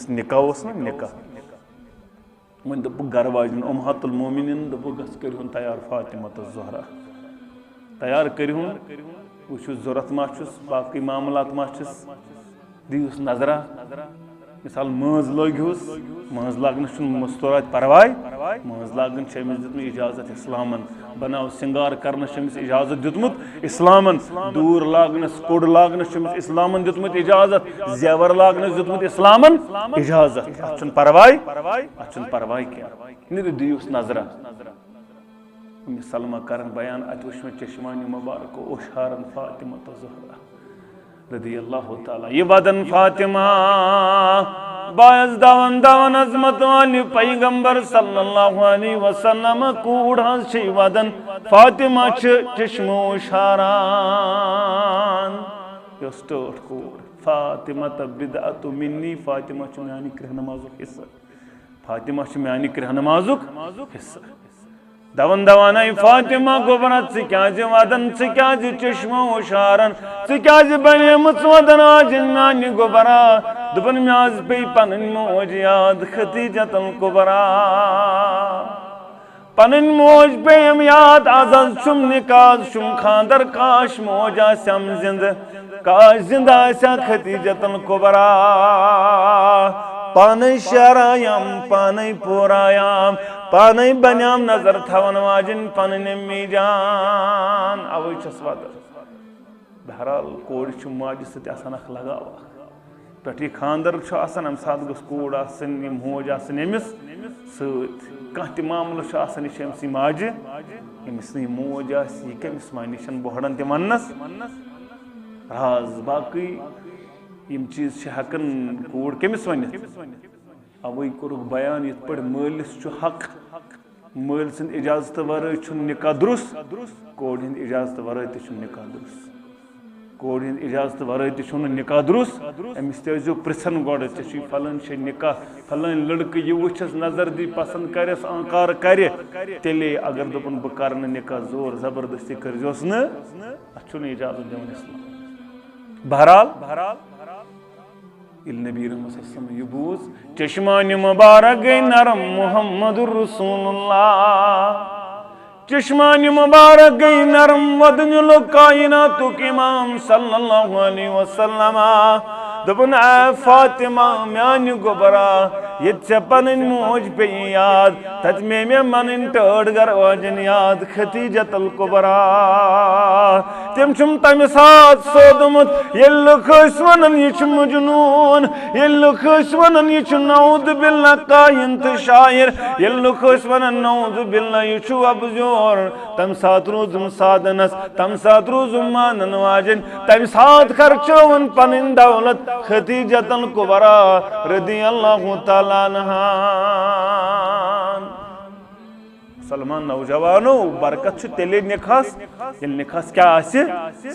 نکاح اوس نا نکاح وۄنۍ دوٚپُکھ گرٕ واجٮ۪ن اُمہات المومنیٖن دوٚپُکھ گژھ کٔرۍہُن تیار فاطمہ تہٕ زہرا تیار کٔرۍہُن وٕچھِو ضوٚرتھ ما چھُس باقٕے معاملات ما چھِس دِیٖہُس نظرا مثال مٲنٛز لٲگۍہوٗس مٲنٛز لاگنَس چھُنہٕ مستوٗرات پرواے مٲنٛز لاگٕنۍ چھِ أمِس دیُتمُت اِجازت اِسلامن بناو سِنگار کرنَس چھُ أمِس اِجازت دیُتمُت اِسلامن دوٗر لاگنَس کوٚڑ لاگنَس چھُ أمِس اِسلامن دیُتمُت اِجازت زیور لاگنَس دیُتمُت اِسلامن اِجازت اَتھ چھُنہٕ پرواے کینٛہہ نیٖرِو دِیٖہُس نظرا أمِس سلمہ کرن بیان اَتہِ وٕچھ مےٚ چشمانہِ مُبارکو اوشارن فاطمہ تہٕ زہرا رضی اللہ تعالیٰ یہ ودن فاطمہ باعث دون عظمت والی پیغمبر صلی اللہ علیہ وسلم کوڑ حظ چھ ودن فاطمہ چھ چشمو اشاران یس ٹٲٹھ کوڑ فاطمہ بدعت منی فاطمہ چھ میانہ کرہ نمازک حصہ فاطمہ چھ میانہ کرہ نمازک حصہ دون ای فاطمہ گوبرت ژٕ کیازِ ودن ژٕ کیازِ چشمو اشارن ژٕ کیازِ بنیمٕژ ودن آجن میانہ گوبرا دوٚپُن مےٚ حظ پیٚیہِ پنٕنۍ موج یاد ختیٖجۃ الکبرا پنٕنۍ موج پیٚیِم یاد آز حظ چھُم نکاح چھُم خاندر کاش موج آسٮ۪م زندٕ کاش زندٕ آسیا ختیٖجۃ الکبرا پانے شہرایم پانے پورایم پانے بنیام نظر تھاون واجن پنٕنۍ امی جان اوے چھس ودان بہرحال کورِ چھُ ماجہِ سۭتۍ آسان اکھ لگاو پٮ۪ٹھ یہِ خاندر چھُ آسان امہِ ساتہٕ گوٚژھ کوٗر آسٕنۍ یہِ موج آسٕنۍ أمِس سۭتۍ کانٛہہ تہِ معاملہٕ چھُ آسان یہِ چھِ أمۍ سٕے ماجہِ أمِس نہٕ یہِ موج آسہِ یہِ کٔمِس وَنہِ یہِ چھَنہٕ بۄہڑن تہِ وَننَس راز باقٕے یِم چیٖز چھِ ہٮ۪کان کوٗر کٔمِس ؤنِتھ اوے کوٚرُکھ بیان یِتھ پٲٹھۍ مٲلِس چھُ حق مٲلۍ سٕنٛدِ اِجازتہٕ ورٲے چھُنہٕ نکاح درُست کورِ ہٕنٛدِ اِجازتہٕ ورٲے تہِ چھُنہٕ نکاح درُست کورِ ہٕنٛدِ اِجازتہٕ ورٲے تہِ چھُنہٕ نکاح درُست أمِس تہِ ٲسۍزیو پرٛژھان گۄڈٕ ژےٚ چھُے فلٲنۍ جایہِ نکاح فلٲنۍ لڑکہٕ یہِ وٕچھس نظر دی پسنٛد کرٮ۪س انکار کرِ تیٚلے اگر دوٚپُن بہٕ کرٕ نہٕ نکاح زور زبردستی کٔرۍزیوس نہٕ اتھ چھُنہٕ اِجازت دِوان اسلام بہرحال ییٚلہِ نبی رحمت صلی اللہ علیہ وسلم یہِ بوٗز چشمانہِ مُبارک گٔے نرم محمد رسول اللہ چشمانہِ مُبارک گٔے نرم ودنِلُک کائناتُک امام صلی اللہ علیہ وسلم دوٚپُن اے فاطمہ میانہِ گوبرا ییٚتہِ ژےٚ پنٕنۍ موج پیٚیہِ یاد تتہِ مے پنٕنۍ ٹٲٹھ گرٕ واجٮ۪ن یاد ختیٖجۃ الکبرا تٔمۍ چھُم تمہِ ساتہٕ سوٗدمُت ییٚلہِ لُکھ ٲسۍ ونان یہِ چھُ مجنوٗن ییٚلہِ لُکھ ٲسۍ ونان یہِ چھُ نعوذ باللہ کاہِن تہٕ شاعر ییٚلہِ لُکھ ٲسۍ ونان نعوذ باللہ یہِ چھُ ابزور تمہِ ساتہٕ روٗزُم سادنس تمہِ ساتہٕ روٗزُم مانن واجٮ۪ن تمہِ ساتہٕ خرچٲوٕن پنٕنۍ دولت ختیٖجۃ الکبرا رضی اللہ تعالیٰ عنہا سلمان نوجوانو برکت چھُ تیٚلے نکاحس ییٚلہِ نکاحس کیٛاہ آسہِ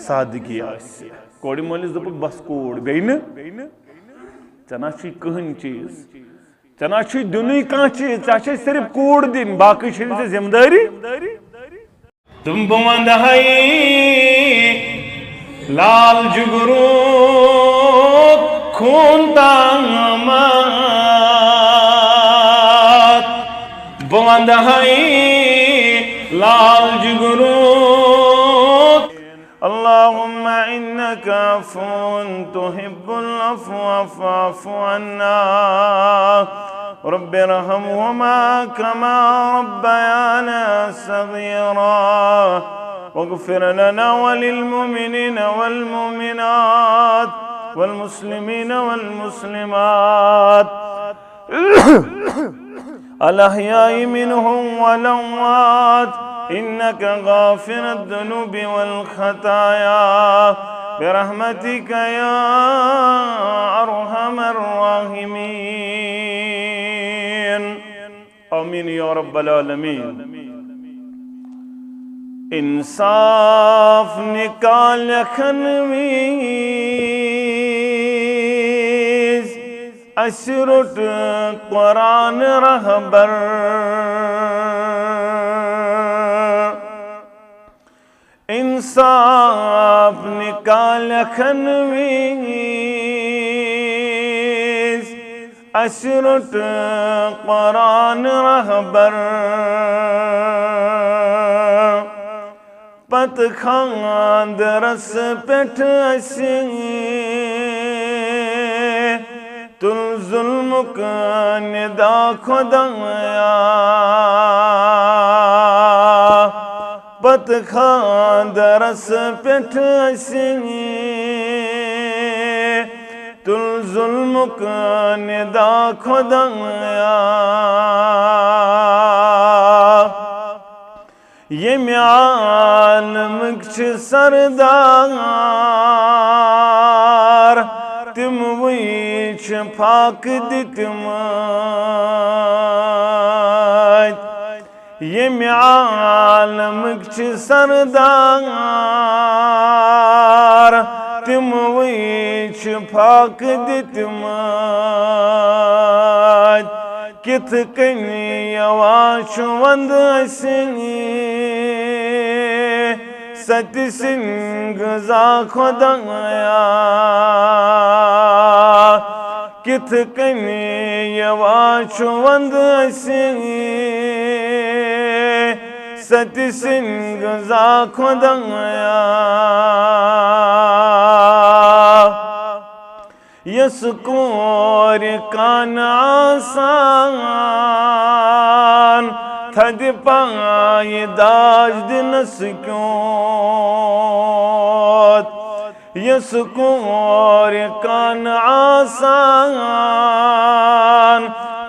سادگی آسہِ کورِ مٲلِس دوٚپُکھ بس کوٗر بیٚیہِ نہٕ ژےٚ نہ چھُے کٕہٕنۍ چیٖز ژےٚ نہ چھُے دِنُے کانٛہہ چیٖز ژےٚ چھے صرف کوٗر دِنۍ باقٕے چھےٚ ژےٚ ذمہٕ دٲری تم بہٕ ونٛدہَے لال جُگروٗ خوٗن تامات بہٕ ونٛدہَے لال جُگروٗ اللہُمَّ اِنَّکَ عَفُوٌّ تُحِبُّ الْعَفْوَ فَاعْفُ عَنَّا رب ارحمهما كما ربيانا صغيرا واغفر لنا وللمؤمنين والمؤمنات والمسلمين والمسلمات الأحياء منهم والأموات إنك غافر الذنوب والخطايا برحمتك يا آمین یا رب العالمین انصاف نکال خنویز اسرٹ قرآن رہبر انصاف نکال خنویز اسرٹ قرآن رہبر پت خاند رس پٹھ اسی تل ظلم کا ندا خدایا پت خاند رس پٹھ اسی تل ظلم کا ندا خدایا یم عالمک چھ سردار تم وی چھ پاک دتمت یم عالمک چھ سردار تم وی چھ پاک دتمت کت کنی یواش وند اسنی ست سنگ زا خدایا کت کنی یواش وند اسنی ست سنگ زا خدایا یس کور کان آسان تھد پائی داج دنس کیوت یس کور کان آسان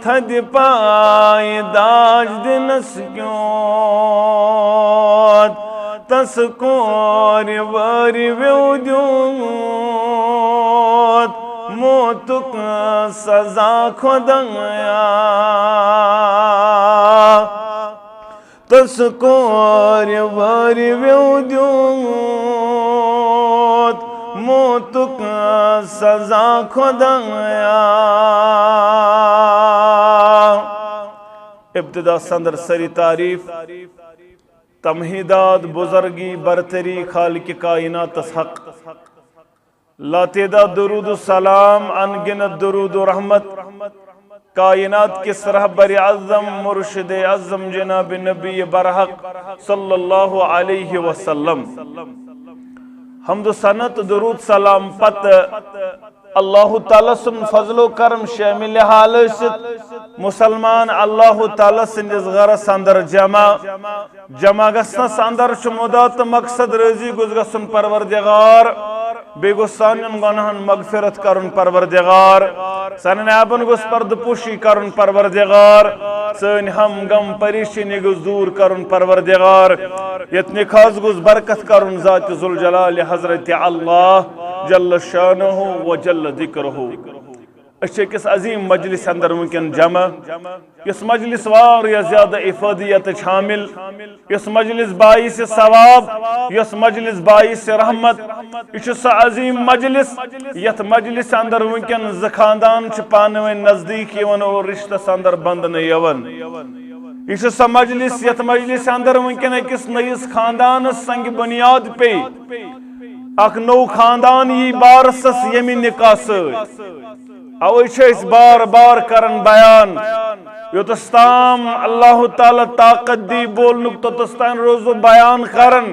تھد پائی داج دنس کیوت تس کور واری ویودیوت موتک سزا خدایا تس کور واری ویودیوت موتک سزا خدایا ابتدا سندر سری تعریف تمہیدات بزرگی برتری خالق کائنات حق لا تعداد درود و سلام انگنت درود و رحمت کائنات کس رہبر اعظم مرشد اعظم جناب نبی برحق صلی اللہ علیہ وسلم حمد و ثناء درود سلام پت اللہ تعالیٰ سن فضل و کرم شامل حال مسلمان اللہ تعالیٰ سندس غرس اندر جمع گسنس اندر مدات مقصد رضی گزگسن پروردگار بے گو سانن گناہن مغفرت کرن پروردگار سانن عیبن گوس پرد پوشی کرن پروردگار سن ہم غم پریشانی گوس دور کرن پروردگار یتنی خاص گوس برکت کرن ذات ذوالجلال حضرت اللہ جل شانہ و جل ذکرہ اچھے کس عظیم مجلس اندر ممکن جمع اس مجلس واریہ زیادہ افادیت شامل اس مجلس باعث ثواب اس مجلس باعث رحمت یہ سا عظیم مجلس یت مجلس اندر ممکن زخاندان پانویں نزدیک یون اور رشتہ اندر بند نیون یہ سا مجلس یت مجلس اندر ممکن کس نئیس خاندان سنگ بنیاد پہ اک نو خاندان یہ بارسس یمی نکاح ست اوے چھس بار بار کرن بیان یوتستام اللہ تعالی طاقت دی بولنک توتستان روزو بیان کرن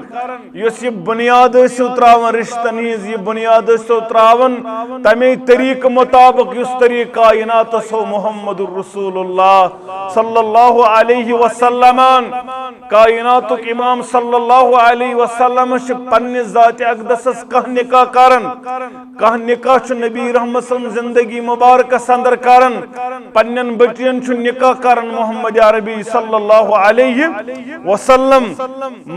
یس یہ بنیاد سے اتراون رشتہ نیز یہ بنیاد سے اتراون تمی طریق مطابق یس طریق کائنات سو محمد الرسول اللہ صلی اللہ علیہ وسلم کائنات امام صلی اللہ علیہ وسلم پنی ذات اقدس کہ نکاح کرن کہ نکاح چھ نبی رحمت صلی زندگی مبارک اندر کرن پنن بچین چھ نکاح کرن محمد عربی صلی اللہ علیہ وسلم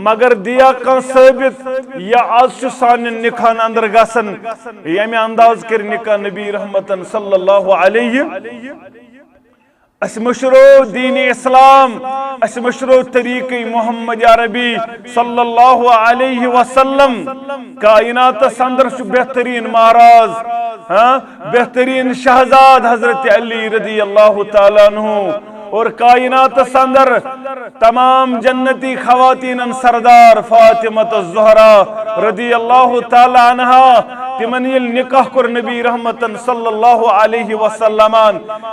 مگر دیا کن ثابت یا آج چھ سان نکاح اندر گسن یمی انداز کر نکاح نبی رحمت صلی اللہ علیہ اس مشرو دین اسلام اس مشرو طریق محمد عربی صلی اللہ علیہ وسلم کائنات اندر بہترین مہراز بہترین شہزاد حضرت علی رضی اللہ تعالیٰ عنہ اور کائنات اندر تمام جنتی خواتین سردار فاطمہ الزہرا رضی اللہ تعالی عنہا تمن یل نکاح کر نبی رحمت صلی اللہ علیہ وسلم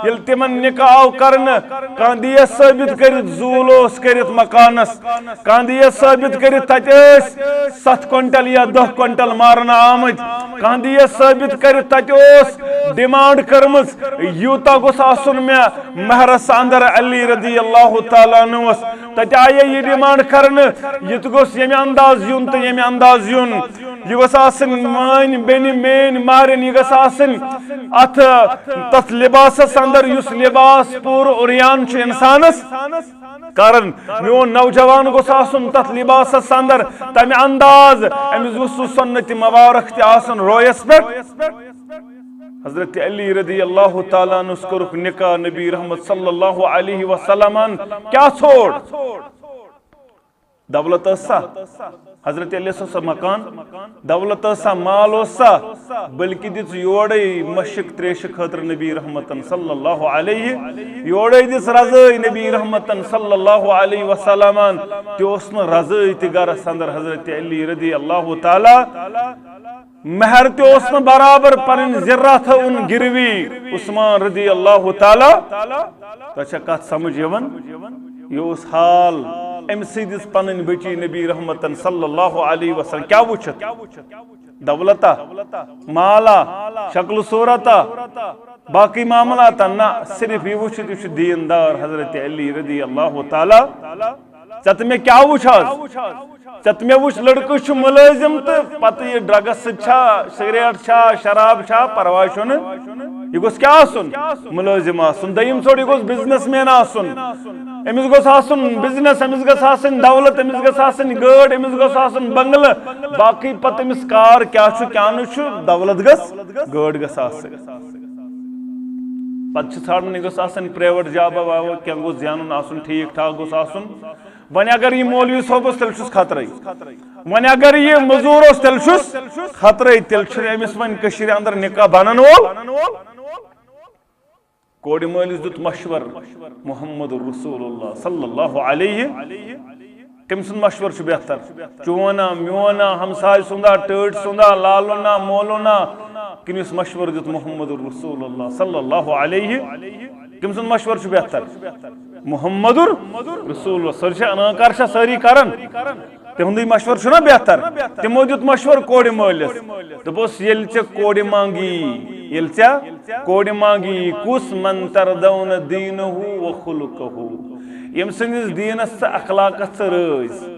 یل تمن نکاح کرن کاندیہ ثابت کرت زولوس کرت مکانس کاندیہ ثابت کرت تتیس 7 کنٹل یا 10 کنٹل مارنا آمد کاندیہ ثابت کرت تتیس ڈیمانڈ کرمز یوتا گوس آسن میں مہرس اندر علی رضی اللہ تعالیٰ عنہ تت آئے یہ ڈیمانڈ کرن یہ گوس یمی انداز یون تو یمی انداز یون یہ گوس آسن مان بینی مین مارن یہ گوس آسن ات تت لباس اندر یس لباس پور اوریان چھ انسانس کرن میون نوجوان گوس آسن تت لباس اندر تمہ انداز امس گوس سنت مبارک تہ آسن رویس پہ حضرت علی رضی اللہ تعالیٰ عنہ کرک نکاح نبی رحمت صلی اللہ علیہ وسلم کیا چھوڑ دولت اسا حضرت علی سا مکان دولت اسا مال اسا بلکہ دس یوڑے مشک تریش خاطر نبی رحمت صلی اللہ علیہ یوڑے دس رضائی نبی رحمت صلی اللہ علیہ وسلم تیوسن رضائی تگرس اندر حضرت علی رضی اللہ تعالیٰ مہر تیوسن برابر پنن ذرہ تھا ان گروی عثمان رضی اللہ تعالیٰ تو کت سمجھ یون یہ حال ام سیدس پنن بچی نبی رحمت صلی اللہ علیہ وسلم کیا وچھت دولتا مالا شکل صورتا باقی معاملاتا نہ صرف یہ وچھت یہ دیندار حضرت علی رضی اللہ تعالی چت میں کیا وچھت چت میں وچھ لڑکہ چھ ملازم تو پتہ یہ ڈرگس چھا سگریٹ چھا شراب چھا پرواہ چھن یہ گوس کیا آسن ملازم آسن دیم ژوڑ یہ گوس بزنس مین آسن امس گوس آسن بزنس امس گوس آسن دولت امس گوس آسن گاڑ امس گوس آسن بنگلہ باقی پتہ امس کار کیا چھ کیا نہ دولت گس گاڑ گس آسن پتہ ژھانڈن یہ گوس آسن پرائیویٹ جابا وابا کیا گوس زینن آسن ٹھیک ٹھاک گوس آسن ون اگر یہ مولوی صوب تیل چھس خطرے ون اگر یہ مزور تیل چھس خطرے تیل چھ امس ون کشیر اندر نکاح بنن وول کوڑ مالس دت مشور محمد رسول اللہ صلی اللہ علیہ کم سن مشور چھ بہتر چونا میونا ہمسائے سندا ٹٹ سندا لالونا مولونا کمس مشور دت محمد رسول اللہ صلی اللہ علیہ کم سن مشور چھ بہتر محمد رسول اللہ سر اناکار ساری کرن تہندی مشور چھنا بہتر تمو دیت مشور کوڑ مالس دپوس یل ژےٚ کوڑ مانگی یل ژےٚ کوڑ مانگی کس من تردون دینہ و خلقہ یم سندس دینس تہ اخلاقس ژٕ رٲزۍ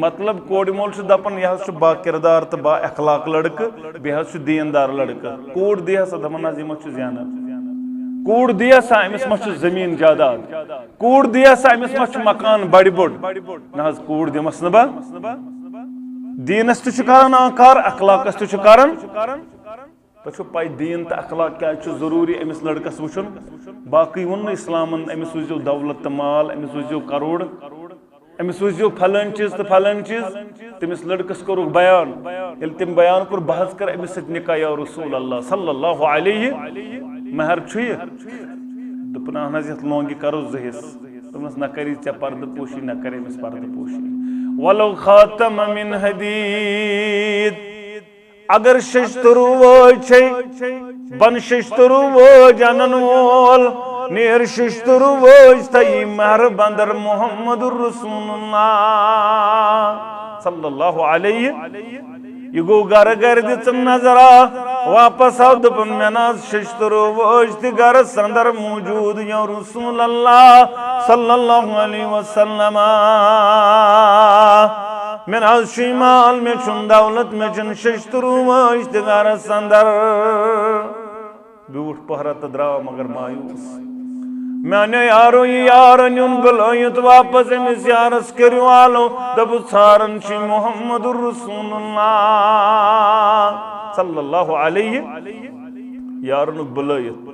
مطلب کوڑ مول چھ دپان یہ چھ با کردار تو با اخلاق لڑکہ بیہ چھ دیندار لڑکہ کوڑ دیا سا دپان حظ یمو چھ زینت کوڑ دیا سا امس ما چھ زمین جائیداد کوڑ دیا سا امس ما چھ مکان بڑ بوڑ نہ حظ کوڑ دمس نہ با دینس تہ چھ کران آنکار اخلاقس تہ چھ کران تو پائی دین تو اخلاق کیا ضروری امس لڑکس وچن باقی ون اسلامن امس وزو دولت تو مال امس وزو کروڑ امس وزو پھلن چیز تو پھلن چیز تمس لڑکس کورک بیان یل تم بیان کور بحث کر امس ست نکاح یا رسول اللہ صلی اللہ علیہ مہر چھوئی دپن اہن حظ یت لونگی کرو زہس تمس نہ کری ژے پردہ پوشی نہ کرے امس پردہ پوشی ولو خاتم من حدید اگر ششترو وچ بن ششترو وج انن وول نیر ششترو وج تئی مہر بندر محمد رسول اللہ صلی اللہ علیہ یہ گو گر گر دم نظرا واپس آو دپن میں ناز ششترو وج تی گر سندر موجود یا رسول اللہ صلی اللہ علیہ وسلم میں ناز شیمال میں چن دولت میں چن ششترو وج تی گر سندر بیوٹ پہرت دراو مگر مایوس میں نے یارو یہ یارن یون بلویت واپس امس یارس کریو آلو دب سارن چی محمد رسول اللہ صلی اللہ علیہ یارن بلویت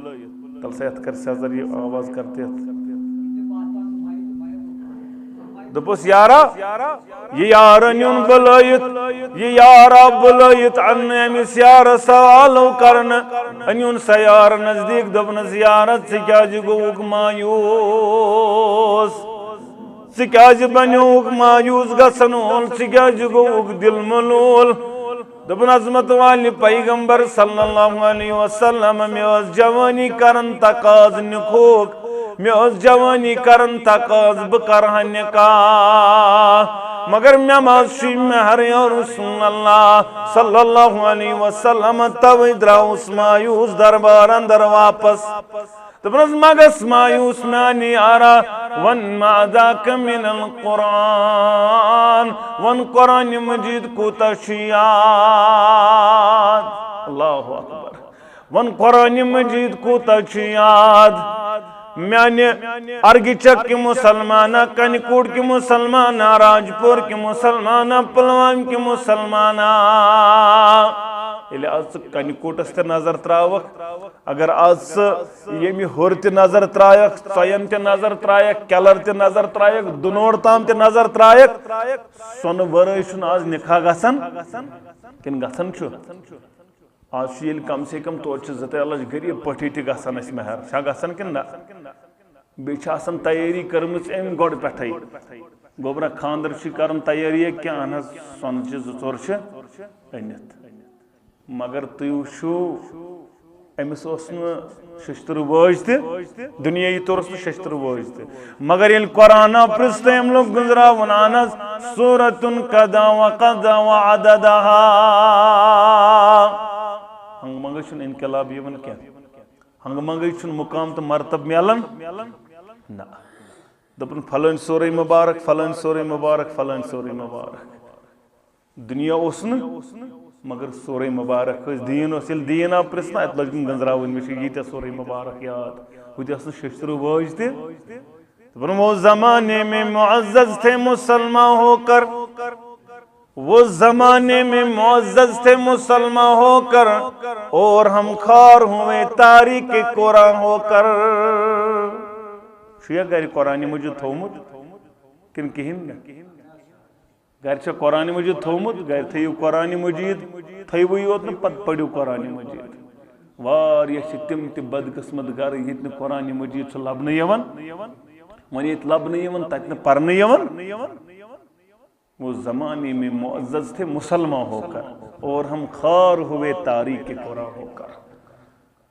تل سیت کر سیزر یہ آواز کرتے ہیں دپوس یارا یہ یار انیون بلائیت یہ یارا بلائیت ان امس یار سوالو کرن انیون سیار نزدیک دبن زیارت سکیاج گوک مایوس سکیاج بنیوک مایوس گسن وول سکیاج گوک دل ملول دبن عظمت والی پیغمبر صلی اللہ علیہ وسلم میں جوانی کرن تقاض نکوک میں جوانی کرن تقاض بکرہ نکاح مگر میں ماشی مہر یا رسول اللہ صلی اللہ علیہ وسلم توی دراؤس مایوس دربار اندر واپس دبنز مگس مایوس مانی آرا ون معداک من القرآن ون قرآن مجید کو تشیاد اللہ اکبر ون قرآن مجید کو تشیاد میانے ارگچک کی مسلمانہ کنکوٹ کی مسلمانہ راجپور کی مسلمانہ پلوام کی مسلمانہ یلی آج کنکوٹ است نظر تراوک اگر آج یمی ہور تی نظر ترائک سوین تی نظر ترائک کلر تی نظر ترائک دنور تام تی نظر ترائک سون ورائشن آج نکھا گسن کن گسن چھو آج یل کم سے کم توچ زتے اللہ غریب پٹھی تی گسن اس مہر شا گسن کن نا بیچ آسن تیاری کرمز ام گوڑ پٹھائی گوبرہ خاندر چھ کرن تیاری کیا آنہ سون چیز ژور چھ انت مگر تیو شو امس ششتر واج تہ دنیای طور ششتر واج تہ مگر یل قرآن پرست ہم لوگ گزرا ونانس سورۃ قضا وقضا وعددها ہنگ منگے چھن انقلاب یون کیا ہنگ منگے چھن مقام تو مرتب میلن نا دپن فلن سورہ مبارک فلن سورہ مبارک فلن سورہ مبارک دنیا اوسن مگر سورہ مبارک دین اس دین آپ پرسنا ات لگ گنزراون مش یہ سورہ مبارک یاد ہوتی اس ششتر واج تھے وہ زمانے میں معزز تھے مسلمان ہو کر وہ زمانے میں معزز تھے مسلمان ہو کر اور ہم خار ہوئے تاریخ قرآن ہو کر شیا گھر قرآن مجید تھومت کن کہین گھر چھ قرآن مجید تھومت گھر تھیو قرآن مجید تھیوی یوت نا پت پڑیو قرآن مجید واریہ چھ تم تی بدقسمت گھر یہ قرآن مجید چھ لبنہ یون ونی لبنہ یون تت پرنہ یون وہ زمانے میں معزز تھے مسلمان ہو کر اور ہم خار ہوئے تاریخ قرآن ہو کر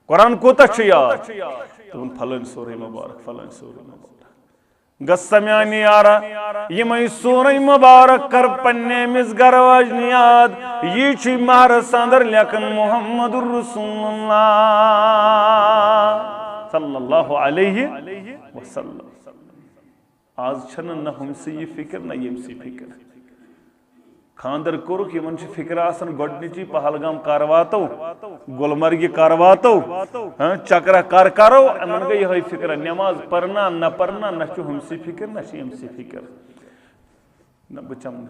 قرآن کوتا چھ یاد تو فلن سورہ مبارک فلن سورہ مبارک گسمیانی آرا یہ میں سورہ مبارک کر پنے مز گرواج نیاد یہ چی مہر ساندر لیکن محمد الرسول اللہ صلی اللہ علیہ وسلم آج چھن نہ ہم سے یہ فکر نہ یم سی فکر خاندر کورک یہ منچ فکر آسن گوڑنچی پہلگام کارواتو گلمرگی کارواتو چکرہ کار کارو من گئی ہوئی فکر نماز پڑھنا نہ پڑھنا نہ چھو ہم سی فکر نہ چھو ہم سی فکر نہ بچم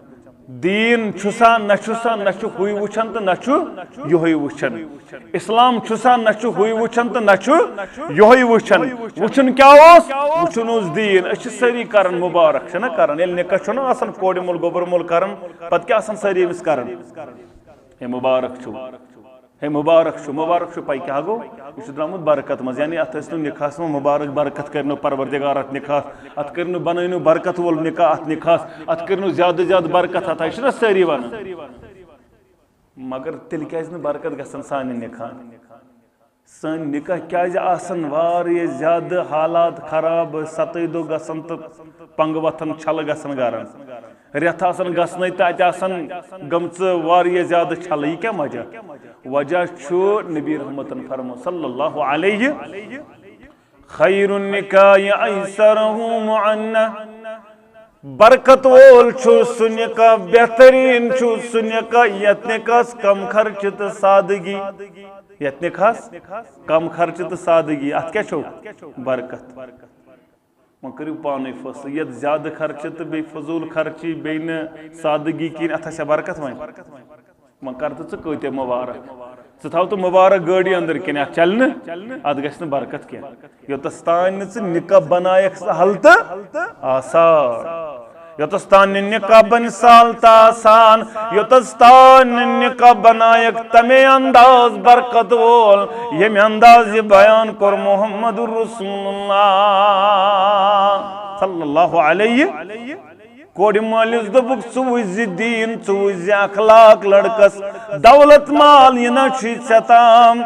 دین چھسا نہ چھسا نہ چھو ہوئی وچھن تو نہ چھو یہ ہوئی وچھن اسلام چھسا نہ چھو ہوئی وچھن تو نہ چھو یہ ہوئی وچھن وچھن کیا ہوس وچھن اس دین اچھ سری کرن مبارک چھنا کرن یل نکاح چھنا آسن کوڑی مول گوبر مول کرن پت کیا آسن سری مس کرن ہے مبارک چھو ہے مبارک چھو پائی کیا گو یہ درامت برکت مز یعنی ات اس نکاح مبارک برکت کرنو پروردگار ات نکاح ات کرنو بنائنو برکت وول نکاح ات نکاح ات کرنو زیادہ زیادہ برکت ات ہے ساری ون مگر تیل کیاز برکت گژھن سانہِ نکاح سن نکاح کیاز آسن واریاہ زیادہ حالات خراب ستیدو گژھن تو پنگ وتھن چھل گژھن گرن ریت آسن گژھنے تو اتہ آسن گمژ واریاہ زیادہ چھل یہ کیا وجہ چھو نبی رحمتن فرمو صلی اللہ علیہ خیر النکاح ایسرہ معنہ برکت وول چھو سنکا بہترین چھو سنکا یت نکاس کم خرچ تو سادگی یت نکاس کم خرچ تو سادگی ات کیا چھو برکت وہ کرو پانے فصل یت زیادہ خرچ تو بی فضول خرچی بین سادگی کین اتھا سے برکت وائن وہ کرتے تو کوئی مبارک ژٕ تھاو تو مبارک گاڑی اندر کن ات چلنے ات گژھِ نہٕ برکت کینٛہہ یوتس تانۍ نہٕ ژٕ نکاح بنایکھ سہل تہٕ آسان یوتستان نکاح بن سالتا آسان یوتستان نکاح بنائک تمے انداز برکت وول یم انداز یہ بیان کر محمد الرسول اللہ صلی اللہ علیہ کوڑ مالس دبک ژٕ دین ژٕ اخلاق لڑکس دولت مال یہ نہ ژتام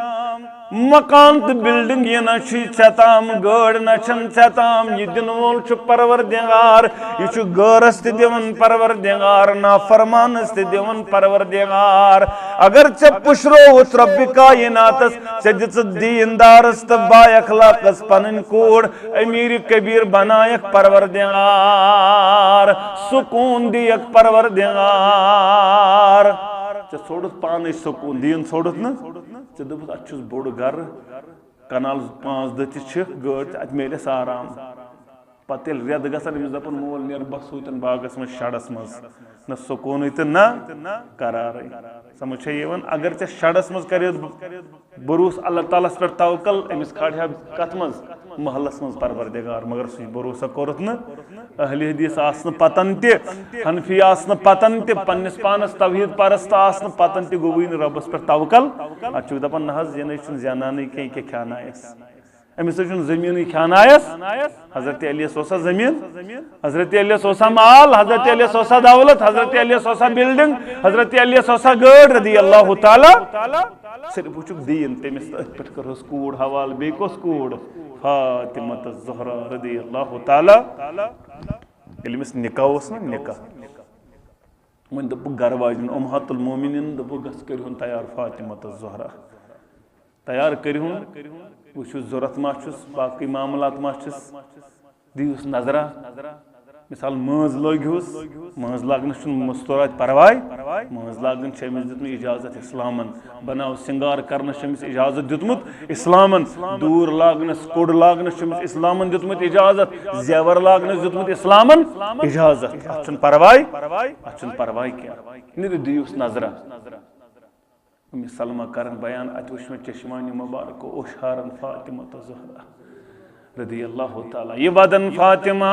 مکان تو بلڈنگ یہ نہ ژتام گاڑ نہ ژتام یہ دن وول پروردگار یہ غیرس تہ دِوان پروردگار نافرمانس تہ دِوان پروردگار اگر ژے پشرووُتھ رب کائناتس ژے دِژٕتھ دیندارس تو با اخلاقس پنن کوڑ امیر کبیر بنائک پروردگار سکون دیک پروردگار ژے ژھوڑُتھ پانے سکون دین ژھوڑُتھ نا ژے دوٚپُتھ اتھ چھُس بوٚڑ گرٕ کنال 5 دہ تہِ چھِ گٲڑۍ تہٕ اتہِ میلٮ۪س آرام پتہٕ ییٚلہِ رٮ۪تھ گژھان أمِس دپان مول نیر بس ہوٗتن باغس منٛز شڈس منٛز نہ سکوٗنٕے تہٕ نہ قرارٕے سمجھ چھےٚ یِوان اگر ژےٚ شڈس منٛز کریتھ بروسہٕ اللہ تعالیٰ ہس پٮ۪ٹھ توکل أمِس کھالہِ کتھ منٛز محلس منٛز پروردگار مگر سُہ بروسہ کوٚرُتھ نہٕ اہل حدیث آس نہٕ پتن تہِ حنفی آس نہٕ پتن تہِ پننس پانس توحید پرست آس نہٕ پتن تہِ گوٚوٕے نہٕ رۄبس پٮ۪ٹھ توکل اتھ چھُکھ دپان نہ حظ یہِ نَے چھُنہٕ زینانٕے کینٛہہ یہِ کیٛاہ کھیٛانایس أمِس نَے چھُنہٕ زٔمیٖنٕے کھیٛانایس حضرت علیس اوسا زٔمیٖن حضرت علیس اوسا مال حضرت علیس اوسا دولت حضرت علیس اوسا بلڈنگ حضرت علیس اوسا گٲڑ رضی اللہ تعالیٰ صرف وٕچھُکھ دیٖن تٔمِس أتھۍ پٮ۪ٹھ کٔرہوس کوٗر حوالہٕ بیٚیہِ کۄس کوٗر فاطمہ الزہرا رضی اللہ تعالیٰ ییٚلہِ أمِس نکاح اوس نا نکاح وۄنۍ دوٚپُکھ گرٕ واجٮ۪ن اُمہات المومنیٖن دوٚپُکھ گژھ کٔرۍہُن تیار فاطمہ الزہرا تیار کٔرۍہُن وٕچھِو ضوٚرتھ ما چھُس باقٕے معاملات ما چھِس دِیٖہُس نظرا مثال مٲنٛز لٲگۍہوٗس مٲنٛز لاگنس چھُنہٕ مستوٗرات پرواے مٲنٛز لاگٕنۍ چھِ أمِس دیُتمُت اجازت اسلامن بناو سِنگار کرنس چھُ أمِس اجازت دیُتمُت اسلامن دوٗر لاگنس کوٚڑ لاگنس چھُ أمِس اسلامن دیُتمُت اجازت زیور لاگنس دیُتمُت اسلامن اجازت اتھ چھُنہٕ پرواے کینٛہہ نیٖرِو دِیٖہُس نظرا أمِس سلمہ کرن بیان اتہِ وٕچھ مےٚ چشمانہِ مبارک اوشارن فاطمہ الزہرا رضی اللہ تعالیٰ یہ ودن فاطمہ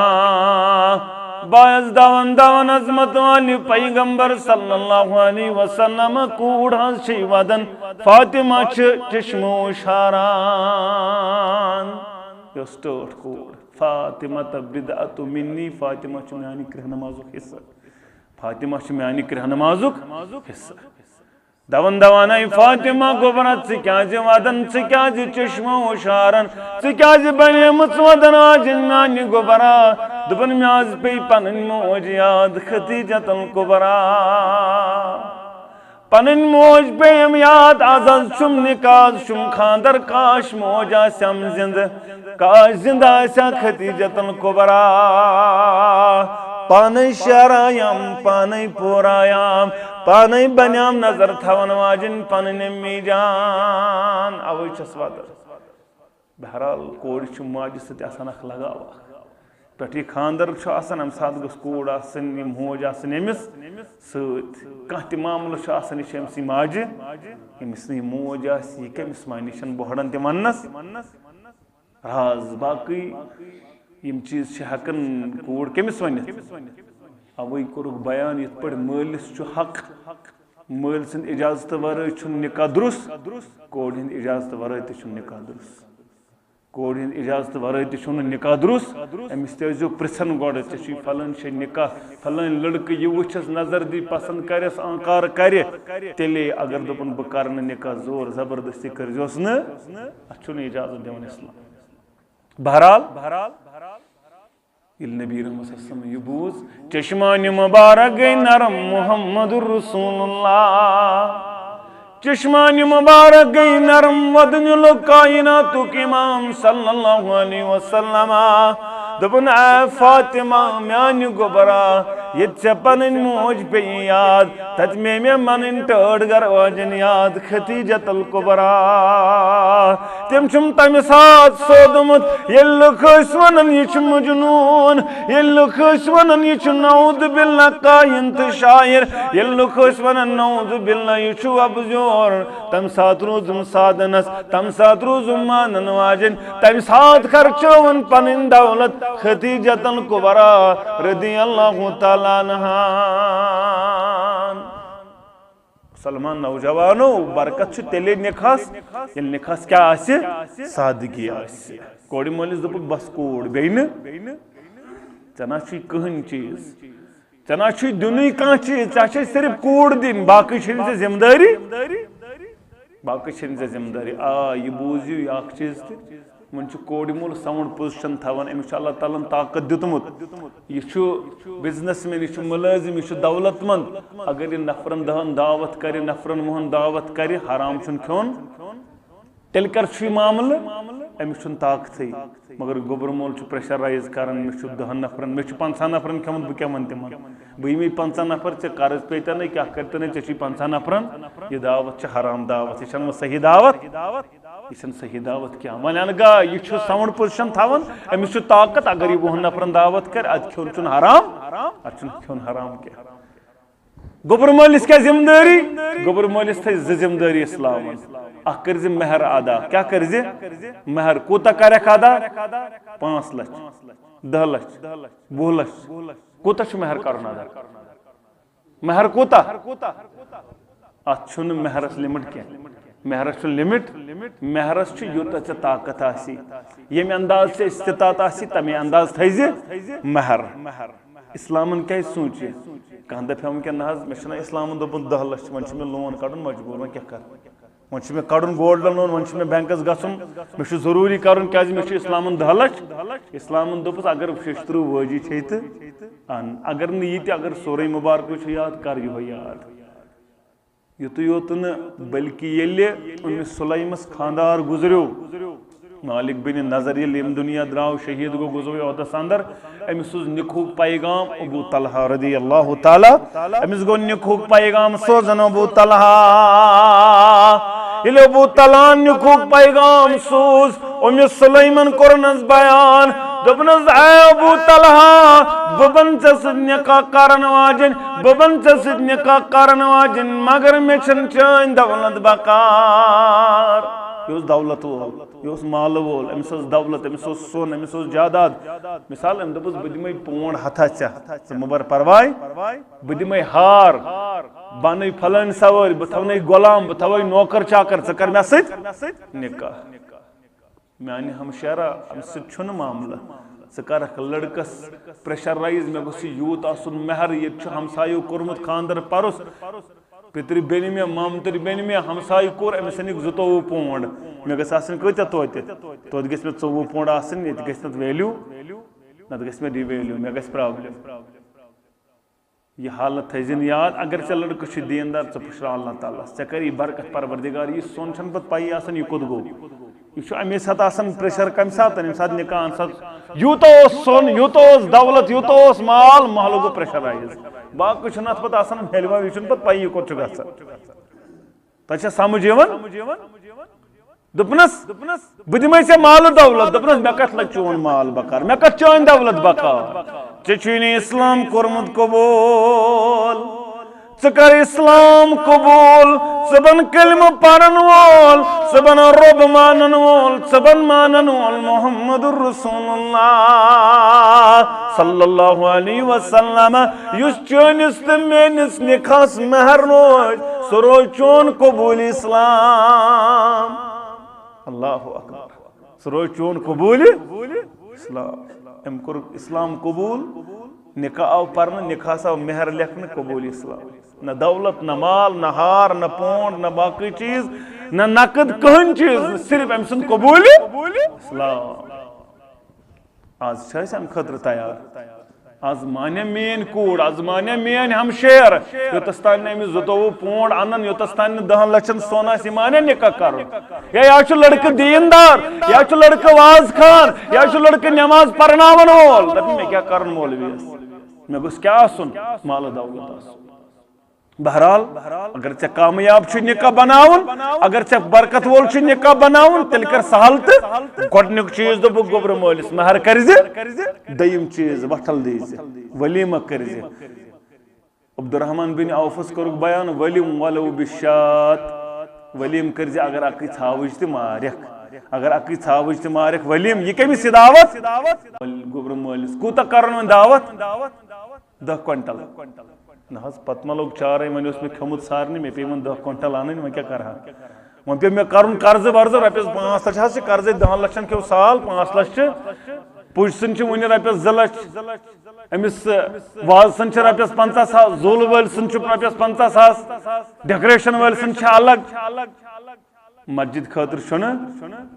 باعث دون دون عظمت والی پیغمبر صلی اللہ علیہ وسلم کوڑ حظ چھ ودن فاطمہ چھ چشمو شاران یہ سٹوٹ کوڑ فاطمہ بدعت منی فاطمہ چھ میانی کرہ نمازک حصہ فاطمہ چھ میانی کرہ نمازک حصہ دون دوانائی فاطمہ گوبرت ژٕ کیازِ ودن ژٕ کیازِ چشمو شارن ژٕ کیازِ بنیمٕژ ودن آجن میانہِ گوبرا دوٚپُن مےٚ حظ پیٚیہِ پنٕنۍ موج یاد خدیجۃ الکبرا پنٕنۍ موج پیٚیِم یاد آز حظ چھُم نکاح چھُم خاندر کاش موج آسٮ۪م زندٕ کاش زندٕ آسیا خدیجۃ الکبرا پانے شرایم پانے پورایم پانے بنیام نظر تھاون واجن پنن امی جان اوے چھس واتر بہرحال کوڑ چھ ماجہ سۭتۍ آسان اکھ لگاو پٮ۪ٹھ یہِ خاندر چھُ آسان امہِ ساتہٕ گٔژھ کوٗر آسٕنۍ یہِ موج آسٕنۍ أمِس سۭتۍ کانٛہہ تہِ معاملہٕ چھُ آسان یہِ چھِ أمسٕے ماجہِ أمِس نہٕ یہِ موج آسہِ یہِ کٔمِس وَنہِ یہِ چھَنہٕ بۄہڑن تہِ وَننَس راز باقٕے یِم چیٖز چھِ ہٮ۪کان کوٗر کٔمِس ؤنِتھ اوے کوٚرُکھ بیان یِتھ پٲٹھۍ مٲلِس چھُ حق مٲلۍ سٕنٛدِ اِجازتہٕ ورٲے چھُنہٕ نکاح درُست کورِ ہٕنٛدِ اِجازتہٕ ورٲے تہِ چھُنہٕ نکاح درُست کورِ ہٕنٛدِ اِجازتہٕ ورٲے تہِ چھُنہٕ نکاح درُست أمِس تہِ ٲسۍزیو پرٛژھان گۄڈٕ ژےٚ چھُے فلٲنۍ جایہِ نکاح فلٲنۍ لڑکہٕ یہِ وٕچھس نظر دی پسنٛد کرٮ۪س انکار کرِ تیٚلے اگر دوٚپُن بہٕ کرٕ نہٕ نکاح زور زبردستی کٔرۍزیوس نہٕ اتھ چھُنہٕ اجازت دِوان اسلام بہرحال ییٚلہِ نبی رحمت صلی اللہ علیہ وسلم یہِ بوٗز چشمانہِ مبارک گٔے نرم محمد رسول اللہ چشمانہِ مبارک گٔے نرم ودنِلُک کائناتُک امام صلی اللہ علیہ وسلم دوٚپُن اے فاطمہ میانہِ گوبرا یہ پن موج پہ یاد تت میں من ٹڑ گر واجن یاد ختیجۃ الکبریٰ تم چھم تمہ سات سودمت یل لوگ ونان یہ مجنون یل لوگ ونان یہ نعوذ باللہ کائن تو شاعر یل لوگ ونان نعوذ باللہ یہ ابزور تم سات روزم سادنس تم سات روزم مانن واجن تم سات خرچون پنن دولت ختیجۃ الکبریٰ رضی اللہ تعالیٰ عنہا سلمان نوجوانو برکت تیلے نکاس یل نکاس کیا آسے سادگی آسے کوڑی مولس دپک بس کوڑ بین چنا چھ کہن چیز چنا چھ دنی کان چیز چاہے صرف کوڑ دن باقی چھن سے ذمہ داری باقی چھن سے ذمہ داری یہ بوزیو یہ اخ چیز تہ من کوڑی مول ساؤنڈ پوزیشن تھوان امس اللہ تعالیٰ طاقت دیتمت یہ بزنس مین یہ ملازم یہ دولت مند اگر یہ نفرن دہن دعوت کرے نفرن وہن دعوت کرے حرام چھن کھون تیل کر معاملہ امس طاقت مگر گوبر مول پریشرائز کران مے 10 نفرن مے 50 نفرن کھمت بہ کیا ون تم بہ 50 نفر ے قرض پیتا نا کیا کرتے نا ے 50 نفرن یہ دعوت حرام دعوت یہ صحیح دعوت یہ صحیح دعوت کیا ون گا یہ ساؤنڈ پوزیشن تھوان امس طاقت اگر یہ 20 نفرن دعوت کر ات کھون حرام ات کھون حرام کیا گوبر مولس کیا ذمہ داری گوبر مولس تھے ذمہ داری اسلام اخ کرز مہر ادا کیا کرز مہر کوتا کرک ادا 5 لچھ 10 لچھ 20 لچھ کوتا مہر کرن ادا مہر کوتا ات مہرس لمٹ کی مہرس لمٹ مہرس یوتا ے طاقت آسی یم انداز سے استطاعت آسی تمے انداز تھیز مہر اسلامن کیا سوچے کہاں دپ ونکین نہ مے اسلام دوپن 10 لچھ ون مے لون کڑن مجبور ون کیا کر ون مے کڑن گولڈن لون ون مے بینکس گھن مے ضروری کرن کیاز مے اسلامن 10 لچھ اسلامن دوپس اگر 76 وجی چھ تو ان اگر نہ یہ اگر سورہ مبارک یاد کر یہ یاد یوت یوت بلکہ یل سلیمس خاندار گزریو مالک بن نظر یم دنیا دراو شہید گو گزریو عہدس اندر امس نکھو پیغام ابو طلحہ رضی اللہ تعالی امس گو نکھو پیغام سوزن ابو طلحہ یل ابو طلحہ نکھو پیغام سوز امس سلیمن کرنس بیان دپنس اے ابو طلحہ ببن س نکاح کرن واجن ببن س نکاح کرن واجن مگر مے چھن چین دولت بکار یہ دولت وول یہ مال وول امس دولت امس سون امس جائیداد مثال ام دپس بہ پونڈ ہتھا ژے مبر پرواے بہ دمے ہار بن پھلن سواری بہ تھونے غلام بہ تھوے نوکر چاکر ژٕ کر مے سۭتۍ نکاح میانہ ہمشیرہ ام سن معاملہ ژٕ کرکھ لڑکس پریشرائز مے گوٚژھ یوت آسن مہر یہ ہمسایو کورمت خاندر پرس پتر بین مے مامتر بین مے ہمسائی کور امس انک 22 پونڈ مے گھس آسن کتیا توت گھس مے 24 پونڈ آسن یہ گھس نت ویلیو نت گھس مے ڈی ویلیو مے گھس پرابلم یہ حالت تھزن یاد اگر ژے لڑکہ چھ دیندار ژٕ پُشراو اللہ تعالیٰ ژے کر یہ برکت پروردگار یہ سون چھن پتہ پائی آسان یہ کوٚت گوٚو یہ امی سات آسان پریشر کم سات ام سات نکاح ان سات یوتا سون یوتا دولت یوتا مال محلو گو پریشرائز باقی چھن ات پتہ آسان ویلوا یہ چھن پتہ پائی کوٚت چھُ گژھان تۄہہِ چھا سمجھ یوان دپنس بہ دمے ژےٚ مال دولت دپنس مے کتھ لگ چون مال بکار مے کتھ چٲنۍ دولت بکار ژےٚ چھُے نہٕ اسلام کوٚرمُت قبوٗل ژٕ کر اسلام قبول ژٕ بن کلمہ پرن وول ژٕ بن رب مانن وول ژٕ بن مانن وول محمد رسول اللہ صلی اللہ علیہ وسلم یس چٲنِس تہٕ میٲنِس نکاحس مہر روز سُہ روز چون قبول اسلام اللہ اکبر سُہ روز چون قبول اسلام ام کوٚر اسلام قبول نکاح آو پرن نکاحس آو مہر لیکھنہ قبول اسلام نہ دولت نہ مال نہ ہار نہ پونڈ نہ باقی چیز نہ نقد کہن چیز صرف ام سن قبول اسلام آج چھا ام خطر تیار آز مانے مین کوڑ آز مانے مین ہمشیر یوتس تان امس 22 پونڈ انن یوتس تان 10 لچھن سونا سی مانے نکاح کرو یا چھ لڑکہ دیندار یا چھ لڑکہ واز خان یا چھ لڑکہ نماز پرناون وول دپی میں کیا کرن مولوی مے گوٚژھ کیٛاہ آسُن مالہٕ دولت آسُن بہرحال اگر ژےٚ کامیاب چھُ نکاح بناوُن اگر ژےٚ برکت وول چھُ نکاح بناوُن تیٚلہِ کر سہل تہٕ گۄڈنیُک چیٖز دوٚپُکھ گوٚبرٕ مٲلِس مہر کٔرزِ دوٚیِم چیٖز وٹھل دیٖزِ ؤلیٖمہ کٔرزِ عبدالرحمان بن عوفس کوٚرُکھ بیان ؤلِم ولو بِشات ؤلیٖم کٔرزِ اگر اکٕے ژھاوٕج تہِ مارٮ۪کھ اگر اکٕے ژھاوٕج تہِ مارٮ۪کھ ؤلیٖم یہِ کٔمِس یہِ دعوت گوٚبرٕ مٲلِس کوٗتاہ کرُن وۄنۍ دعوت 10 کوینٹل نہ حظ پتہٕ ما لوٚگ چارے وۄنۍ اوس مےٚ کھیوٚمُت سارنٕے مےٚ پیٚیہِ وۄنۍ 10 کوینٹل اَنٕنۍ وۄنۍ کیٛاہ کرٕ ہا وۄنۍ پیٚو مےٚ کرُن قرضہٕ ورضہٕ رۄپیس 5 لچھ حظ چھِ قرضے 10 لچھن کھیوٚو سال 5 لچھ چھِ پُج سٕنٛدۍ چھِ وُنہِ رۄپیس 2 لچھ أمِس واز سٕنٛدۍ چھِ رۄپیس 50,000 زوٗلہٕ وٲلۍ سٕنٛدۍ چھُ رۄپیس 50,000 ڈیکوریشن وٲلۍ سٕنٛدۍ چھِ الگ مسجد خٲطرٕ چھُنہٕ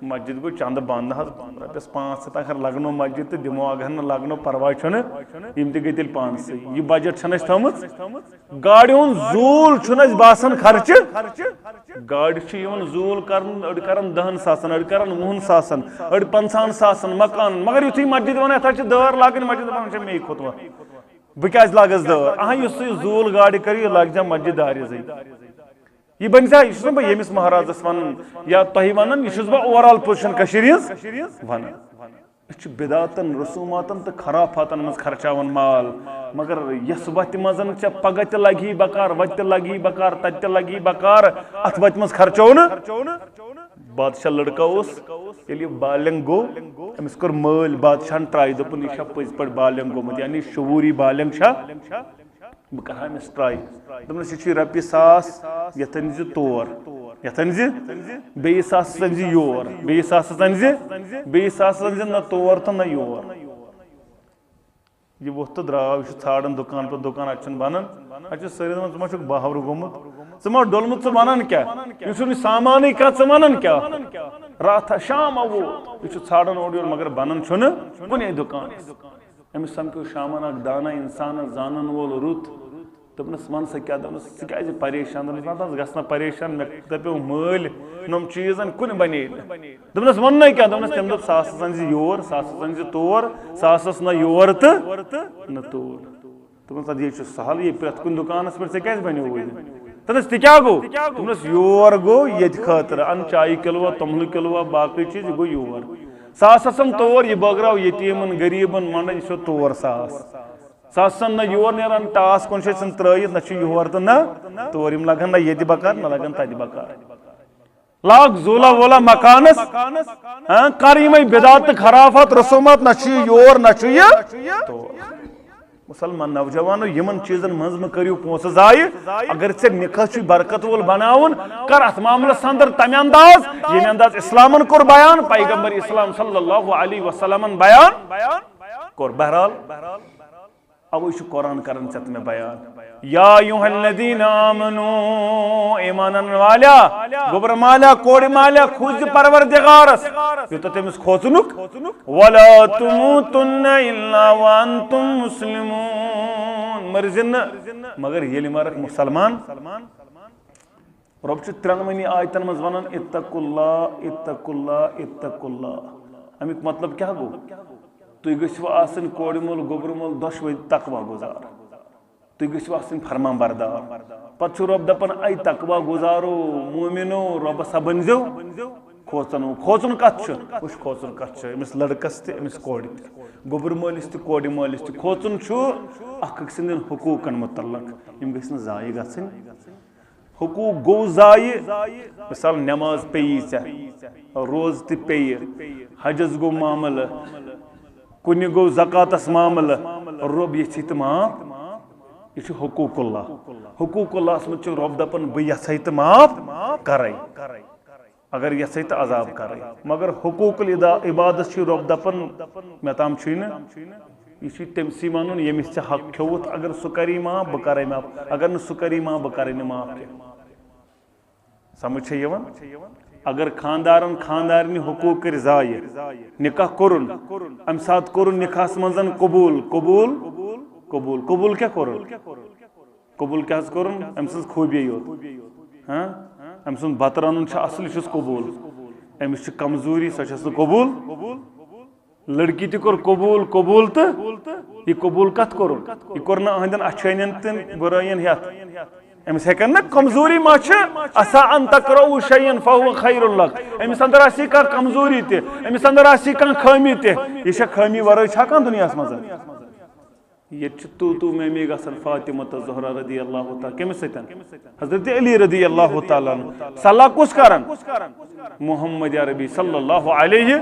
مسجد گوٚو چندٕ بنٛد نہ حظ رۄپیس 500 اگر لگنو مسجد تہٕ دِمو اگر نہٕ لگنو پرواے چھُنہٕ یِم تہِ گٔے تیٚلہِ پانسٕے یہِ بجٹ چھنہٕ اَسہِ تھٲومٕژ گاڑِ ہُنٛد زوٗل چھُنہٕ اَسہِ باسان خرچہٕ گاڑِ چھِ یِوان زوٗل کرُن أڑۍ کران 10 ساسن أڑۍ کران 20 ساسن أڑۍ 50 ساسن مکانن مگر یُتھُے مسجد ونان یتھ حظ چھِ دٲر لاگٕنۍ مسجد دپان چھِ مے کھوٚت وۄنۍ بہٕ کیازِ لاگس دٲر یُس تُہۍ زوٗل گاڑِ کٔرِو یہِ لگہِ زِ مسجد دارِ یہ بن سا یہ بہٕ ییٚمِس مہرازس ونان یا تۄہہِ ونان یہ چھُس بہٕ اوور آل پوزیشن کٔشیٖرِ ہٕنٛز ونان أسۍ چھِ بِدعاتن رسوٗماتن تہٕ خرافاتن منٛز خرچاوان مال مگر یس وتہِ منٛز ژےٚ پگہہ تہِ لگی بکار وتہِ تہِ لگی بکار تتہِ تہِ لگی بکار اتھ وتہِ منٛز خرچو نہٕ بادشاہ لڑکہٕ اوس ییٚلہِ یہِ بالینٛگ گوٚو أمِس کوٚر مٲلۍ بادشاہن ٹراے دوٚپُن یہِ چھا پٔزۍ پٲٹھۍ بالینٛگ گوٚمُت یعنی شعوٗری بالینٛگ چھا بہٕ کرٕ ہا أمِس ٹراے دوٚپنس یہِ چھُے رۄپیہِ 1,000 یتھ أنۍ زِ تور یتھ أنۍ زِ بیٚیہِ 1,000 أنۍ زِ یور بیٚیہِ 1,000 أنۍ زِ بیٚیہِ 1,000 أنۍ زِ نہ تور تہٕ نہ یور یہِ ووٚتھ تہٕ درٛاو یہِ چھُ ژھانڈان دُکان پتہٕ دُکان اتہِ چھُنہٕ بنان اتہِ چھِ سٲری دپان ژٕ ما چھُکھ باورٕ گوٚمُت ژٕ ما ڈوٚلمُت ژٕ ونان کیٛاہ یہِ چھُنہٕ سامانٕے کانٛہہ ژٕ ونان کیٛاہ راتھا شام ووت یہِ چھُ ژھانڈان اورٕ یورٕ مگر بنان چھُنہٕ کُنے دُکانس أمِس سمکھیو شامن اکھ دانا انسان زانن وول رُت دوٚپنس ون سا کیٛاہ دوٚپنس ژٕ کیٛازِ پریشان دوٚپنس نہ حظ گژھ نہ پریشان مےٚ دپیو مٲلۍ نۄم چیٖز اَن کُنہِ بنے نہٕ دوٚپنس ووٚننَے کیٛاہ دوٚپنس تٔمۍ دوٚپ 1,000 أنۍ زِ یور 1,000 أنۍ زِ تور 1,000 نہ یور تہٕ نہ تور دوٚپنس اَدٕ یے چھُ سہل یے پرٛٮ۪تھ کُنہِ دُکانس پٮ۪ٹھ ژےٚ کیٛازِ بنیووُے دوٚپنس تہِ کیٛاہ گوٚو دوٚپنس یور گوٚو ییٚتہِ خٲطرٕ ان چایہِ کِلوٗا توٚملہٕ کِلوٗا باقٕے چیٖز یہِ گوٚو یور 1,000 ان تور یہِ بٲگراو یتیٖمن غریٖبن منٛڈن یہِ چھُ تور 1,000 نہ یور نیران ٹاس کُنہِ جایہِ ژھٕن ترٲیِتھ نہ چھُ یور تہٕ نہ تور یِم لگن نہ ییٚتہِ بکار نہ لگن تتہِ بکار لاگ زولا وولا مکانس کر یِمے بِدعات تہٕ خرافات رسوٗمات نہ چھُ یہِ یور نہ چھُ یہِ تور مسلمان نوجوانو یِمن چیٖزن منٛز مہ کٔرِو پونٛسہٕ ضایہِ اگر ژےٚ نکاح چھُے برکت وول بناوُن کر اتھ معاملس اندر تمہِ انداز ییٚمہِ انداز اسلامن کوٚر بیان پیغمبر اسلام صلی اللہ علیہ وسلمن بیان کوٚر بہرحال اوے چھُ قرآن کران ژےٚ تہٕ مےٚ بیان یا ایُہا الذین آمنو ایمان انن والیا گوبرٕ مالیہ کورِ مالیہ کھوٗژ پروردگارس یوٗتاہ تٔمِس کھوژنُک ولا تموتن الا وانتم مسلمون مرزِ نہٕ مگر ییٚلہِ مرکھ مُسلمان رۄب چھُ 3 آیتن منٛز ونان اتقوا اللہ اتقوا اللہ اتقوا اللہ امیُک مطلب کیٛاہ گوٚو تُہۍ گٔژھِو آسٕنۍ کورِ مول گوبرٕ مول دۄشوے تقوا گُزار تُہۍ گٔژھِو آسٕنۍ فرمان بردار پتہٕ چھُ رۄب دپان اے تقوا گُزارو مومِنو رۄبس بٔنزِو کھوژن کھوژُن کتھ چھُ وٕچھ کھوژُن کتھ چھُ أمِس لڑکس تہِ أمِس کورِ تہِ گوبرٕ مٲلِس تہِ کورِ مٲلِس تہِ کھوژُن چھُ اکھ أکۍ سٕنٛدٮ۪ن حقوٗقن مُتعلق یِم گٔژھۍ نہٕ ضایہِ گژھٕنۍ حقوٗق گوٚو ضایہِ مِثال نٮ۪ماز پیٚیی ژےٚ روزٕ تہِ پیٚیہِ حجس گوٚو معاملہٕ کُنہِ گوٚو زکاتس معاملہٕ رۄب یژھی تہٕ معاف یہ چھُ حقوٗق اللہ حقوٗق اللہس منٛز چھُ رۄب دپان بہٕ یژھے تہٕ معاف کرے اگر یژھے تہٕ عذاب کرے مگر حقوٗق العبادس چھُ رۄب دپان مےٚ تام چھُے نہٕ یہ چھُ تٔمسٕے ونُن ییٚمِس ژےٚ حق کھیوٚوُتھ اگر سُہ کری معاف بہٕ کرے معاف اگر نہٕ سُہ کری معاف بہٕ کرے نہٕ معاف کینٛہہ سمجھ چھےٚ یِوان اگر خاندارن خاندارنہِ حقوٗق کٔرۍ ضایہِ نکاح کوٚرُن امہِ ساتہٕ کوٚرُن نکاحس منٛز قبوٗل قبوٗل قبوٗل قبوٗل کیٛاہ کوٚرُن قبوٗل کیٛاہ حظ کوٚرُن أمۍ سٕنٛز خوٗبی یوت أمۍ سُنٛد بتہٕ رنُن چھُ اصل یہِ چھُس قبوٗل أمِس چھِ کمزوٗری سۄ چھس نہٕ قبوٗل لڑکی تہِ کوٚر قبوٗل قبوٗل تہٕ یہ قبول کت کور یہ کور اہندین اچھن تن برائین ہتھ امس ہیکن نا کمزوری ما اسا ان تکرہوا شیئا فهو خیر لک امس اندر آسی کانٛہہ کمزوری تہ امس اندر آسی کانٛہہ خٲمی تہ یہ چھا خٲمی ورٲے چھا کانٛہہ دنیاہس منٛز یہ تو میں گژھان فاطمہ تہ زہرا رضی اللہ تعالیٰ کمس سۭتۍ حضرت علی رضی اللہ تعالیٰ صلاح کس کران محمد عربی صلی اللہ علیہ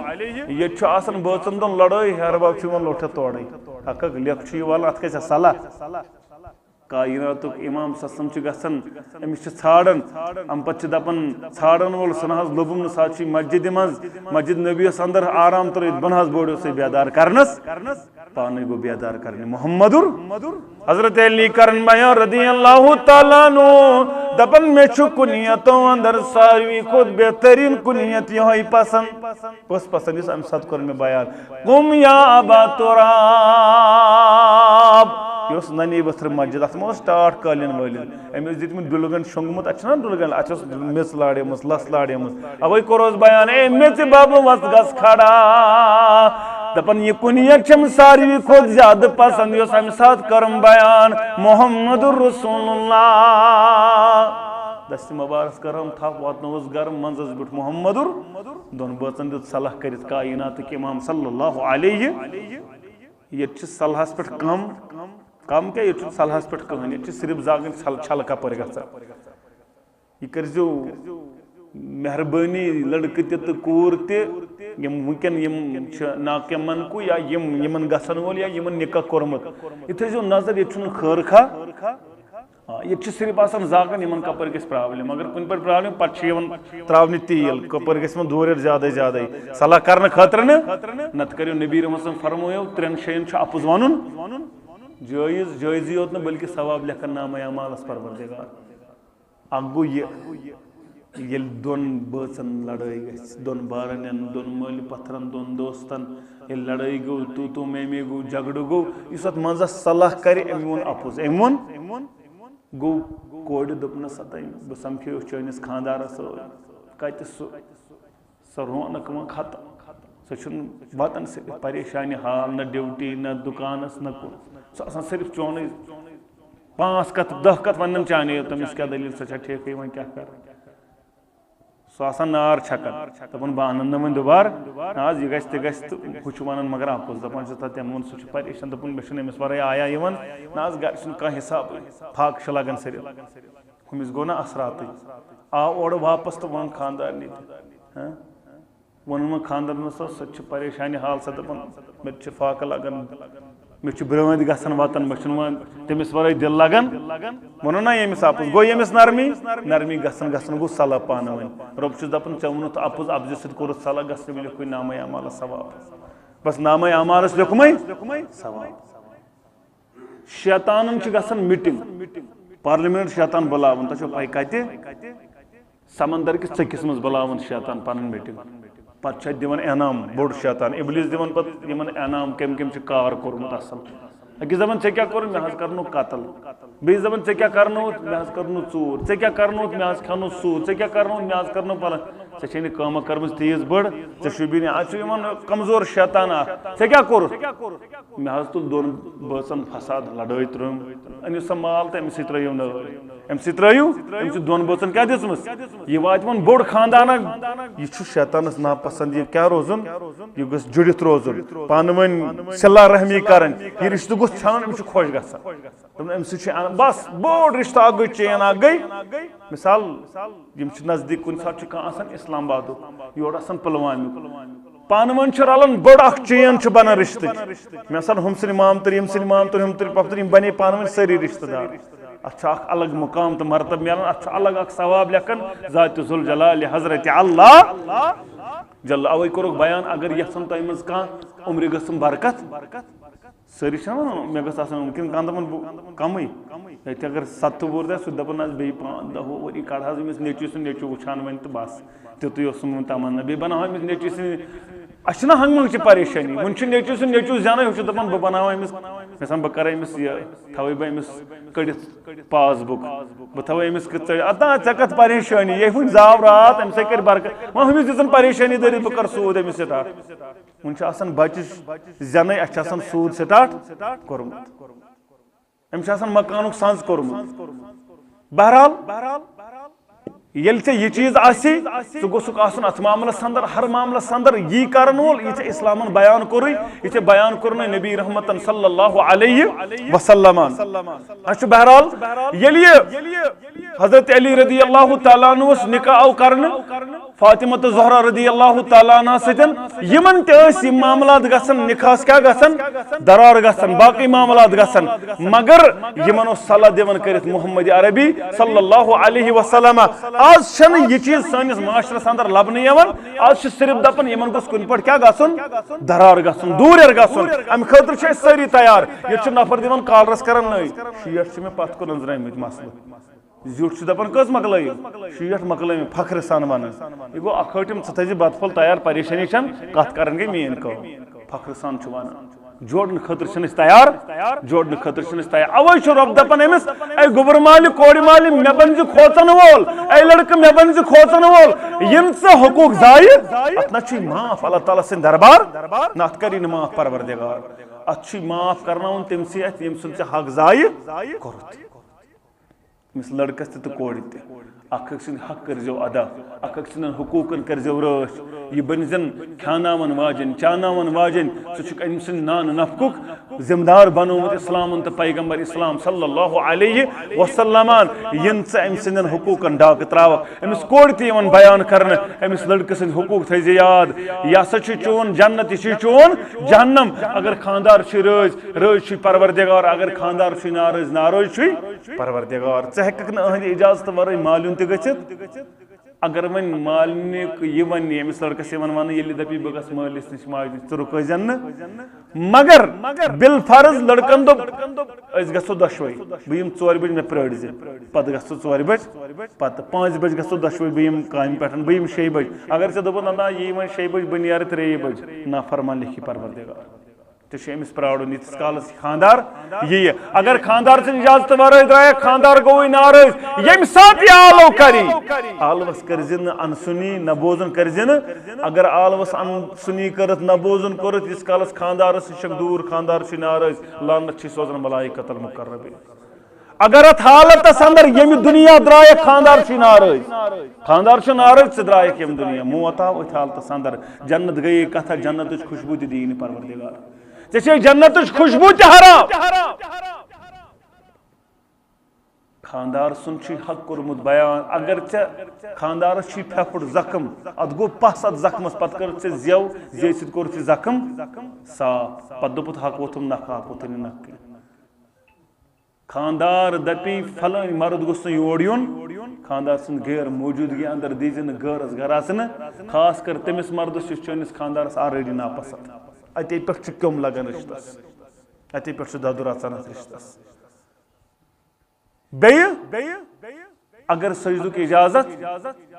یہ آسان بٲژن دۄن لڑٲے ہیربب چھ یِوان لوٹھت تورے اکھ لیکھ چھ یِوان اتھ کیٛاہ صلاح کائناتُک امام سسم چھ گژھان امس چھ ژھانڈان ام پتہٕ چھ دپان ژھانڈن وول سُہ نہ حظ لوٚبُم نہٕ ساتھ چھ مسجد منٛز مسجد نبیس اندر آرام ترٲیِتھ بہٕ نہ حظ بوڑیو سُہ بیدار کرنس پانے گو بیدار کرنے محمدُر حضرت علی کرن بیان رضی اللہ تعالیٰ عنہ دپن میں چھُ کنیتو اندر ساروی کھوت بہترین کنیت یہ پسند بس پسند اس ام ساتھ کر میں بیان قم یا ابا تراب یہ ننی بتر مسجد ات مس ٹاٹ قالین والین امس دتمت ڈلگن شونگمت اچھا ڈلگن اچھس مس لاڑے مس لس لاڑے مس اوے کروس بیان اے مس باب وس گس کھڑا دپن یہ کنیت چھم ساروی کھوت زیادہ پسند یس ام ساتھ کرم بیان محمد رسول اللہ دست مبارک کرم تھپ واتنوس گرم منزس بٹ محمدر دون بچن دت صلاح کرت کائنات کے امام صلی اللہ علیہ یہ صلاحس پہ کم کیا یہ صلاحس پہ کہانی یہ صرف زاگن چھل کپر گژھان یہ کرزو مہربانی لڑکہ تہ کور تہ ونکن ناکمن کو یا یمن گژھن وول یا یمن نکاح کورمت یہ تھو نظر یہ چھن خیر خواہ یہ صرف آسان زاگن یمن کپر گژھِ پرابلم اگر کن پہ پرابلم پتہ تراونہ تیل کپر گژھِ دور زیادہ زیادہ صلاح کرنے خاطر نت کریو نبی رحمت فرمویو ترین شین اپز ون جائز جائزی یوت بلکہ ثواب لکھن نامہ اعمالس پروردگار اکھ گو یہ دون بچن لڑائی گھس دون بارن دون مل پتھرن دون دوستن یہ لڑائی گو تو میں گو جھگڑ گو اس ات منز صلاح کر ام ون اپوز ام ون گو کوڑ دپنس بہ سمکھیو چٲنِس خاندارس کتہ سۄ رونق وۄنۍ ختم سۄ چھُنہٕ وطن صرف پریشانی حال نہ ڈیوٹی نہ دُکانس نہ کُن سۄ آسان صرف چونٕے 5 کتھ 10 کتھ ونن چانے تٔمِس کیٛاہ دٔلیٖل سۄ چھا ٹھیٖکٕے وۄنۍ کیٛاہ کرٕ سۄ آسان نار چھکان دپان بہٕ انن نہٕ وۄنۍ دُبارٕ آز یہِ گژھِ تہِ گژھِ تہٕ ہُہ چھُ ونان مگر اپُز دپان چھُس تتھ تٔمۍ ووٚن سُہ چھُ پریشان دپان مےٚ چھُنہٕ أمِس ورٲے آیا یِوان نہ حظ گرِ چھُنہٕ کانٛہہ حسابٕے فاقہٕ چھُ لگان صرف ہُمِس گوٚو نا اثراتٕے آو اورٕ واپس تہٕ ووٚن خاندارنہِ تہِ ووٚنُن وۄنۍ خاندارنس سۄ تہِ چھِ پریشانی حال سۄ دپان مےٚ تہِ چھِ فاقہٕ لگان مےٚ چھُ برٛٲنٛدۍ گژھان وطن مےٚ چھُنہٕ وۄنۍ تٔمِس ورٲے دِل لگان ووٚنُن نا ییٚمِس اپُز گوٚو ییٚمِس نرمی گژھان گوٚو صلاح پانہٕ ؤنۍ رۄب چھُس دپان ژےٚ ووٚنُتھ اپُز اپزِ سۭتۍ کوٚرُتھ صلاح گژھنہٕ مےٚ لیوٚکھُے نامے اعمالس ثواب بس نامے اعمالس لیوٚکھمے ثواب شیطانن چھِ گژھان میٖٹِنگ پارلِمنٹ شیطان بُلاوان تۄہہِ چھو پاے کتہِ سمندر کِس ژٔکِس منٛز بُلاوان شیطان پنٕنۍ میٖٹِنگ پتہٕ چھِ اتہِ دِوان انعام بوٚڑ شیطان ابلیٖس دِوان پتہٕ یِمن انعام کٔمۍ کٔمۍ چھُ کار کوٚرمُت اصل أکِس دپان ژےٚ کیٛاہ کوٚرُتھ مےٚ حظ کرنو قتل بیٚیِس دپان ژےٚ کیٛاہ کرنووُتھ مےٚ حظ کرنو ژوٗر ژےٚ کیٛاہ کرنووُتھ مےٚ حظ کھٮ۪ونو سوٗد ژےٚ کیٛاہ کرنووُتھ مےٚ حظ کرنو پلن ژےٚ چھے نہٕ کٲمہ کٔرمٕژ تیٖژ بٔڑ ژےٚ شوٗبی نہٕ آز چھُ یِوان کمزور شیطان اکھ ژےٚ کیٛاہ کوٚرُتھ مےٚ حظ تُل دۄن بٲژن فساد لڑٲے ترٲم أنِو سا مال تہٕ أمِس سۭتۍ ترٲیِو نٲر أمِس سۭتۍ ترٲیِو أمِس چھِ دۄن بٲژن کیٛاہ دِژمٕژ یہِ واتہِ وۄنۍ بوٚڑ خاندانا یہِ چھُ شیطانس ناپسند یہِ کیٛاہ روزُن یہِ گوٚژھ جُڑِتھ روزُن پانہٕ ؤنۍ صلہ رحمی کرٕنۍ یہِ رشتہٕ گوٚژھ ژھانٛڈُن أمِس چھُ خۄش گژھان أمۍ سۭتۍ چھُ بس بوٚڑ رشتہٕ اکھ گٔے چین اکھ گٔے مثال یِم چھِ نزدیٖک کُنہِ ساتہٕ چھُ کانٛہہ آسان اسلام آبادُک یورٕ آسان پُلوامیُک پانہٕ ؤنۍ چھِ رلان بٔڑ اکھ چین چھِ بنان رشتٕچ مےٚ سان ہُم سٕنٛدۍ مامتٕر یِم سٕنٛدۍ مامتٕر ہُم تٕرۍ پۄپھتٕر یِم بنے پانہٕ ؤنۍ سٲری رشتہٕ دار اتھ چھُ اکھ الگ مقام تہٕ مرتب ملان اتھ چھُ الگ اکھ ثواب لیکھان ذاتِ ذوالجلالِ حضرت اللہ جل اوے کوٚرُکھ بیان اگر یژھان تۄہہِ منٛز کانٛہہ عمرِ گٔژھٕم برکت سٲری چھِ ونان مےٚ گٔژھ آسٕنۍ وٕنکیٚن کانٛہہ دپان بہٕ کمٕے ییٚتہِ اگر 7 وُہُر تہِ سُہ دپان حظ بیٚیہِ 5 10 ؤری کڑٕ حظ أمِس نیٚچوۍ سُنٛد نیٚچوٗ وٕچھان وۄنۍ تہٕ بس تیُتُے اوس میون تمنا بیٚیہِ بناوہا أمِس نیٚچوۍ سٕنٛدۍ اسہِ چھِنہ ہنٛگہٕ منٛگہٕ چہِ پریشٲنی وۄنۍ چھُ نیٚچوۍ سُنٛد نیٚچوٗ زینٕے ہُہ چھُ دپان بہٕ بناوہا أمِس مثلا بہ کرے امس یہ تھوے بہ امس کڑت پاس بک بہ تھوے امس اتا ژے کتھ پریشانی یہ ہن زاو رات ام سے کر برکت وہ ہمس دزن پریشانی دری بہ کر سود امس سٹارٹ ون چھ آسان بچہ زنے اچھ آسان سود سٹارٹ کورمت ام چھ آسان مکانک سانز کورمت بہرحال یل ژے یہ چیز آسی ژٕ گوژھُکھ آسُن اتھ معاملس اندر ہر معاملس اندر یی کرن وول یہ ژے اسلامن بیان کوٚرُے یہ ژے بیان کوٚرنَے نبی رحمتن صلی اللہ علیہ وسلم اچھا بہرحال یل یہ حضرت علی رضی اللہ تعالیٰ عنہ نکاح آو کرن فاطمہ زہرا رضی اللہ تعالیٰ عنہ سۭتۍ یمن تہِ ٲسۍ یِم معاملات گژھن نکاحس کیاہ گژھن درار گژھن باقی معاملات گژھن مگر یمن اوس صلاح دِوان کٔرِتھ محمد عربی صلی اللہ علیہ وسلم آز چھنہٕ یہ چیز سٲنِس معاشرس اندر لبنہٕ یِوان آز چھِ صرف دپان یمن گوٚژھ کُنہِ پٲٹھۍ کیاہ گژھن درار گژھن دوٗریر گژھن امہِ خٲطرٕ چھِ أسۍ سٲری تیار ییٚتہِ چھُ نفر دِوان کالرس کران نٔے شیٹھ چھِ مےٚ پتھ کُن أنٛزرٲمٕتۍ مسلہٕ زیُٹھ چھُ دپان کٔژ مۄکلٲیِو شیٹھ مۄکلٲیِو فخرٕ سان ونان یہِ گوٚو اکھٲٹِم ژٕ تھٲیزِ بتہٕ پھوٚل تیار پریشٲنی چھنہٕ کتھ کران گٔے میٲنۍ کٲم فخرٕ سان چھُ ونان جوڑنہٕ خٲطرٕ چھِنہٕ أسۍ تیار جوڑنہٕ خٲطرٕ چھِنہٕ أسۍ تیار اوے چھُ رۄب دپان أمِس اے گوٚبُر مالہِ کورِ مالہِ مےٚ بن زِ کھوژن وول اے لڑکہٕ مےٚ بن زِ کھوژن وول یِم ژٕ حقوٗق زایہِ اتھ نہ چھُے معاف اللہ تعالیٰ سٕنٛدِ دربار نہ اتھ کری نہٕ معاف پروردگار اتھ چھُے معاف کرناوُن تٔمسٕے اتھِ ییٚمہِ سُنٛد ژےٚ حق زایہِ کوٚرُتھ أمِس لڑکس تہِ تہٕ کورِ تہِ اکھ أکۍ سٕنٛدۍ حق کٔرزیٚو ادا اکھ أکۍ سٕنٛدٮ۪ن حقوٗقن کٔرزیٚو رٲچھ یہ بنہِ زن کھیاناون واجٮ۪ن چاناون واجٮ۪ن ژٕ چھُکھ أمۍ سٕنٛدِ نانہٕ نفقُک ذمہٕ دار بنومُت اسلامن تہٕ پیغمبر اسلام صلی اللہ علیہ وسلمان ین ژٕ أمۍ سٕنٛدٮ۪ن حقوٗقن ڈاکہٕ تراوکھ أمِس کورِ تہِ یِوان بیان کرنہٕ أمِس لڑکہٕ سٕنٛدۍ حقوٗق تھٲیزِ یاد یہِ ہسا چھُ چون جنت یہِ چھُے چون جہنم اگر خاندار چھُے رٲضۍ چھُے پروردگار اگر خاندار چھُے نارٲضۍ نارٲضۍ چھُے پروردگار ژٕ ہیٚککھ نہٕ أہنٛدِ اجازتہٕ ورٲے مالیُن تہِ گٔژھِتھ اگر وۄنۍ مالنِک یہِ وَنہِ أمِس لڑکس یِوان وننہٕ ییٚلہِ دپی بہٕ گژھٕ مٲلِس نِش ماجہِ نِش ژٕ رُکٲیزٮ۪ن نہٕ مگر بالفرض لڑکن دوٚپ أسۍ گژھو دۄشوے بہٕ یِمہٕ 4 بجہِ مےٚ پرٛٲرۍزِ پتہٕ گژھ ژٕ 4 بجہِ پتہٕ 5 بجہِ گژھو دۄشوے بہٕ یِمہٕ کامہِ پٮ۪ٹھ بہٕ یِمہٕ 6 بجہِ اگر ژےٚ دوٚپُتھ نہ یی وۄنۍ 6 بجہِ بہٕ نیرٕ 3 بجہِ نافرمان لیکھی پروردگار ژےٚ چھُ أمِس پرٛارُن ییٖتِس کالس خاندار یِیہِ اگر خاندار سٕنٛدِ اجازتہٕ ورٲے درٛایکھ خاندار گوٚوُے ناراض ییٚمہِ ساتہٕ یہِ آلو کری آلوس کٔرزِ نہٕ انسُنی نہ بوزُن کٔرزِ نہٕ اگر آلوس انسُنی کٔرِتھ نہ بوزُن کوٚرُتھ ییٖتِس کالس خاندارس نِش چھکھ دوٗر خاندار چھُے ناراض لعنت چھِ سوزان ملائکۃ المقربین اگر اتھ حالتس اندر ییٚمہِ دُنیا درٛایکھ خاندار چھُے ناراض ژٕ درٛایکھ ییٚمہِ دُنیا موت آو أتھۍ حالتس اندر جنت گٔیے کتھا جنتٕچ خوشبوٗ تہِ دِیہِ نہٕ پروردگار ژےٚ چھے جنتٕچ خوشبوٗ تہِ حرام خاندار سُنٛد چھُے حق کوٚرمُت بیان اگر ژےٚ خاندارس چھُے پھیپھُڑ زخم اتھ گوٚو پس اتھ زخمس پتہٕ کٔرٕتھ ژےٚ زٮ۪و زیٚیہِ سۭتۍ کوٚرُتھ ژےٚ زخم صاف پتہٕ دوٚپُتھ حق ووٚتھُم نکھٕ حق ووٚتھُے نہٕ نکھٕ کینٛہہ خاندار دپی فلٲنۍ مرد گوٚژھ نہٕ یور یُن خاندار سٕنٛد غیر موجوٗدگی اندر دیٖزِ نہٕ غٲرس گراسنہٕ خاص کر تٔمِس مردس یُس چٲنِس خاندارس آلریڈی ناپسنٛد اتے پٮ۪ٹھ چھُ کیوٚم لگان رشتس اتے پٮ۪ٹھ چھُ ددُر اژان اتھ رشتس بیٚیہِ اگر سجدُک اجازت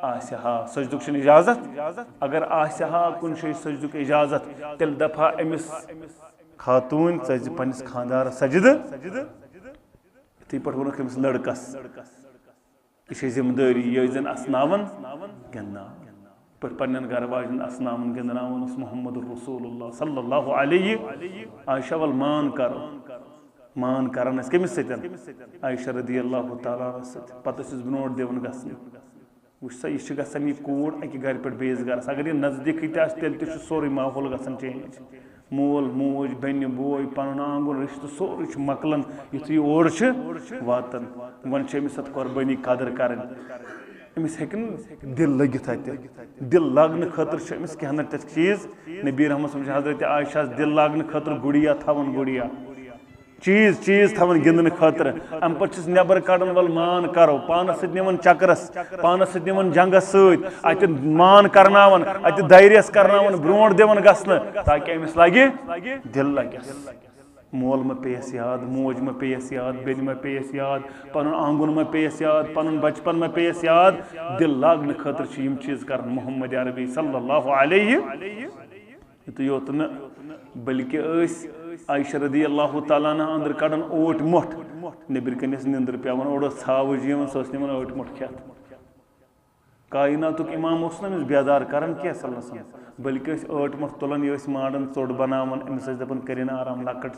آسہِ ہا سجدُک چھُنہٕ اجازت اگر آسہِ ہا کُنہِ جایہِ سجدُک اجازت تیٚلہِ دپہٕ ہا أمِس خاتوٗن ژٕ ٲسۍ زِ پننِس خاندارس سجدٕ یِتھٕے پٲٹھۍ ووٚنُکھ أمِس لڑکس یہِ چھےٚ ذمہٕ دٲری یہِ ٲسۍ زن اسناون گِنٛدناون پٲٹھۍ پننٮ۪ن گرٕ واجٮ۪ن اسناون گِنٛدناون اوس محمد رسول اللہ صلی اللہ علیہ عائشہ ول مان کران ٲسۍ کٔمِس سۭتۍ عائشہ رضی اللہ تعالیٰ عنہ سۭتۍ پتہٕ ٲسِس برونٛٹھ دِوان گژھنہِ وٕچھ سا یہِ چھِ گژھان یہِ کوٗر اکہِ گرِ پٮ۪ٹھ بیٚیِس گرس اگر یہِ نزدیٖکٕے تہِ آسہِ تیٚلہِ تہِ چھُ سورُے ماحول گژھان چینج مول موج بیٚنہِ بوے پنُن آنگُن رشتہٕ سورُے چھُ مۄکلان یُتھُے یہِ اور چھِ واتان وۄنۍ چھِ أمِس اتھ قۄربٲنی قدر کرٕنۍ أمِس ہیٚکہِ نہٕ دِل لٔگِتھ اتہِ دِل لاگنہٕ خٲطرٕ چھُ أمِس کینٛہہ نتہٕ تِتھ چیٖز نبی رحمت صٲب چھِ حضرت عائشہ دِل لاگنہٕ خٲطرٕ گُڑیا تھاوان گُڑیا چیٖز تھاوان گِنٛدنہٕ خٲطرٕ امہِ پتہٕ چھِس نٮ۪بر کڑان ول مان کرو پانس سۭتۍ نِوان چکرس پانس سۭتۍ نِوان جنگس سۭتۍ اتہِ مان کرناوان اتہِ دایریس کرناوان برونٛٹھ دِوان گژھنہٕ تاکہِ أمِس لگہِ دِل لگٮ۪س مول مہ پییس یاد موج مہ پییس یاد بیٚنہِ مہ پییس یاد پنُن آنگُن مہ پییس یاد پنُن بچپن مہ پییس یاد دِل لاگنہٕ خٲطرٕ چھِ یِم چیٖز کران محمد عربی صلی اللہ علیہ تو یوت بلکہ عائشہ رضی اللہ تعالیٰ عنہ اندر کڑان اوٹ مٹھ نبر کنس نندر پیوان اور ژھاوج یوان سہ نمان اوٹ مٹھ کھیت کائناتک امام اس نمس بیدار کران کی صلی اللہ علیہ وسلم بلکہ اوٹ مٹھ تلان یہ ماڈن ژوٹ بناوان امس دپان کرن آرام لکٹ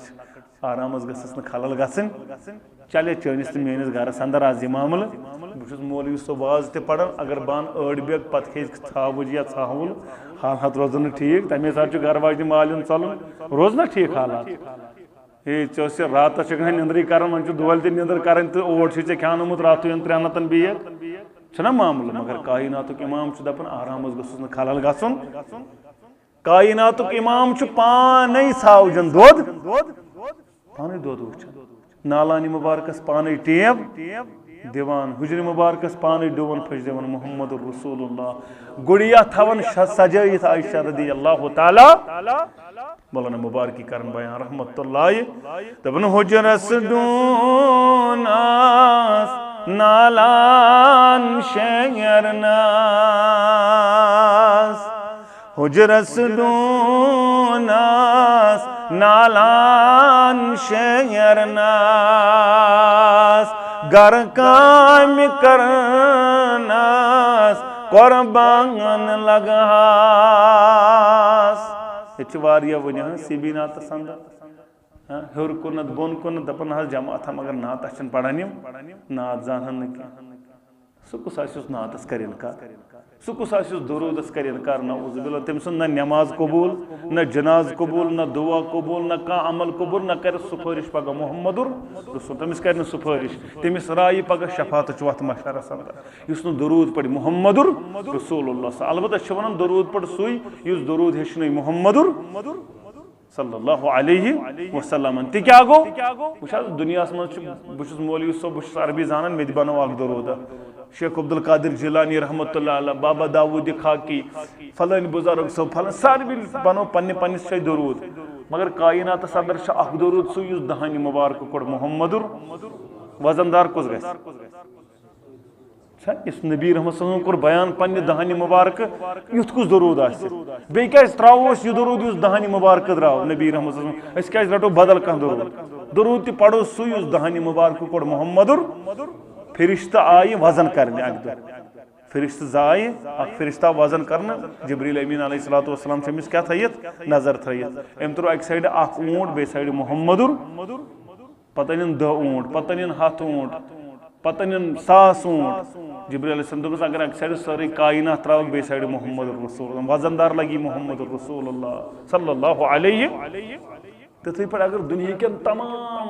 آرامس گھس نا خلل گھن چلے چٲنِس تہٕ میٲنِس گھرس اندر آز یہ معاملہ بہٕ چھُس مولوی صٲب واز تہِ پران اگر بان أڑ بیگ پتہٕ کھیٚیہِ ژھاوٕج یا ژھاوُل حالات روزن نہٕ ٹھیٖک تمے ساتہٕ چھُ گھر واجنہِ مالٮ۪ن ژلُن روز نا ٹھیٖک حالات ہے ژےٚ ٲسۍ راتس چھکھ نہٕ نندرٕے کران وۄنۍ چھُ دۄہلہِ تہِ نندر کرٕنۍ تہٕ اوٹ چھُے ژےٚ کھیٛانومُت راتھٕے 300 بیگ چھُنا معاملہٕ مگر کائناتُک امام چھُ دپان آرامس گوٚژھُس نہٕ خلل گژھُن کائناتُک امام چھُ پانے ژھاوجن دۄد پانے دۄد وٕچھان نالانہِ مبارکس پانے ٹیب دِوان حجرِ مبارکس پانے ڈوٗوان پھٔچ دِوان محمد رسول اللہ گُڑیا تھاوان سجٲیِتھ عائشہ رضی اللہ تعالیٰ مولانا مبارکی کرن بیان رحمت اللہ دپان حجرس ڈوٗناس نالان شیرناس حجرس ڈوٗناس نالان شیرناس گر کام کرناس قربان لگاس یہ واریاہ ونان سیبی ناتس اندر ہیور کنت بون کنت دپان حظ جماعت مگر نعت اچھن پڑھان نعت زانن نہ کینٛہہ سُہ کُس آسیُس نعتس کر انکار سُہ کُس آسیُس درودس کر انکار نعوذ باللہ تٔمۍ سُنٛد نہ نٮ۪ماز قبوٗل نہ جناز قبوٗل نہ دعا قبوٗل نہ کانٛہہ عمل قبوٗل نہ کرِ سُفٲرِش پگاہ محمد رسول تٔمِس کرِ نہٕ سُفٲرِش تٔمِس رایہِ پگاہ شفاعتٕچ وتھ مشرس اندر یُس نہٕ درود پڑِ محمد رسول اللہ البتہ چھِ ونان درود پڑ سُے یُس درود ہیٚچھنٲے محمد صلی اللہ علیہ وسلم تہِ کیٛاہ گوٚو وٕچھ حظ دُنیاہس منٛز چھُ بہٕ چھُس مولوی صٲب بہٕ چھُس عربی زانان مےٚ تہِ بنوو اکھ درودہ شیخ عبدالقادر جیلانی رحمۃ اللہ علیہ بابا داود خاکی فلٲنۍ بُزرگ صٲب فلٲنۍ ساروی بنو پننہِ پننِس جایہِ درود مگر کائناتس اندر چھُ اکھ درود سُے یُس دہانہِ مبارکہٕ کوٚر محمد وزن دار کُس گژھِ یُس نبی رحمت صلی اللہ علیہ وسلم کوٚر بیان پننہِ دہانہِ مبارکہٕ یُتھ کُس درود آسہِ بیٚیہِ کیٛازِ تراوو أسۍ یہِ درود یُس دہانہِ مبارکہٕ درٛاو نبی رحمت صلی اللہ علیہ وسلم أسۍ کیٛازِ رٹو بدل کانٛہہ درود تہِ پرو سُے یُس دہانہِ مبارکہٕ کوٚر محمد فرشتہ آیہِ وزن کرنہِ اکہِ دۄہ فرشتہ زایہِ اکھ فرشتہ وزن کرنہٕ جبریل امین علیہ الصلوۃ والسلام چھِ أمِس کیٛاہ تھٲیِتھ نظر تھٲیِتھ أمۍ ترٛوو اکہِ سایڈٕ اکھ اوٗنٹ بیٚیہِ سایڈٕ محمد پتہٕ أنِن 10 اوٗنٹ پتہٕ أنِن 100 اوٗنٹ پتہٕ أنِن 100 اوٗنٹ جبریل علیہ السلام دوٚپُس اگر اکہِ سایڈٕ سٲرٕے کائنات تراوکھ بیٚیہِ سایڈٕ محمد رسول اللہ وزن دار لگی محمد رسول اللہ صلی اللہ علیہ تِتھٕے پٲٹھۍ اگر دُنہیٖکٮ۪ن تمام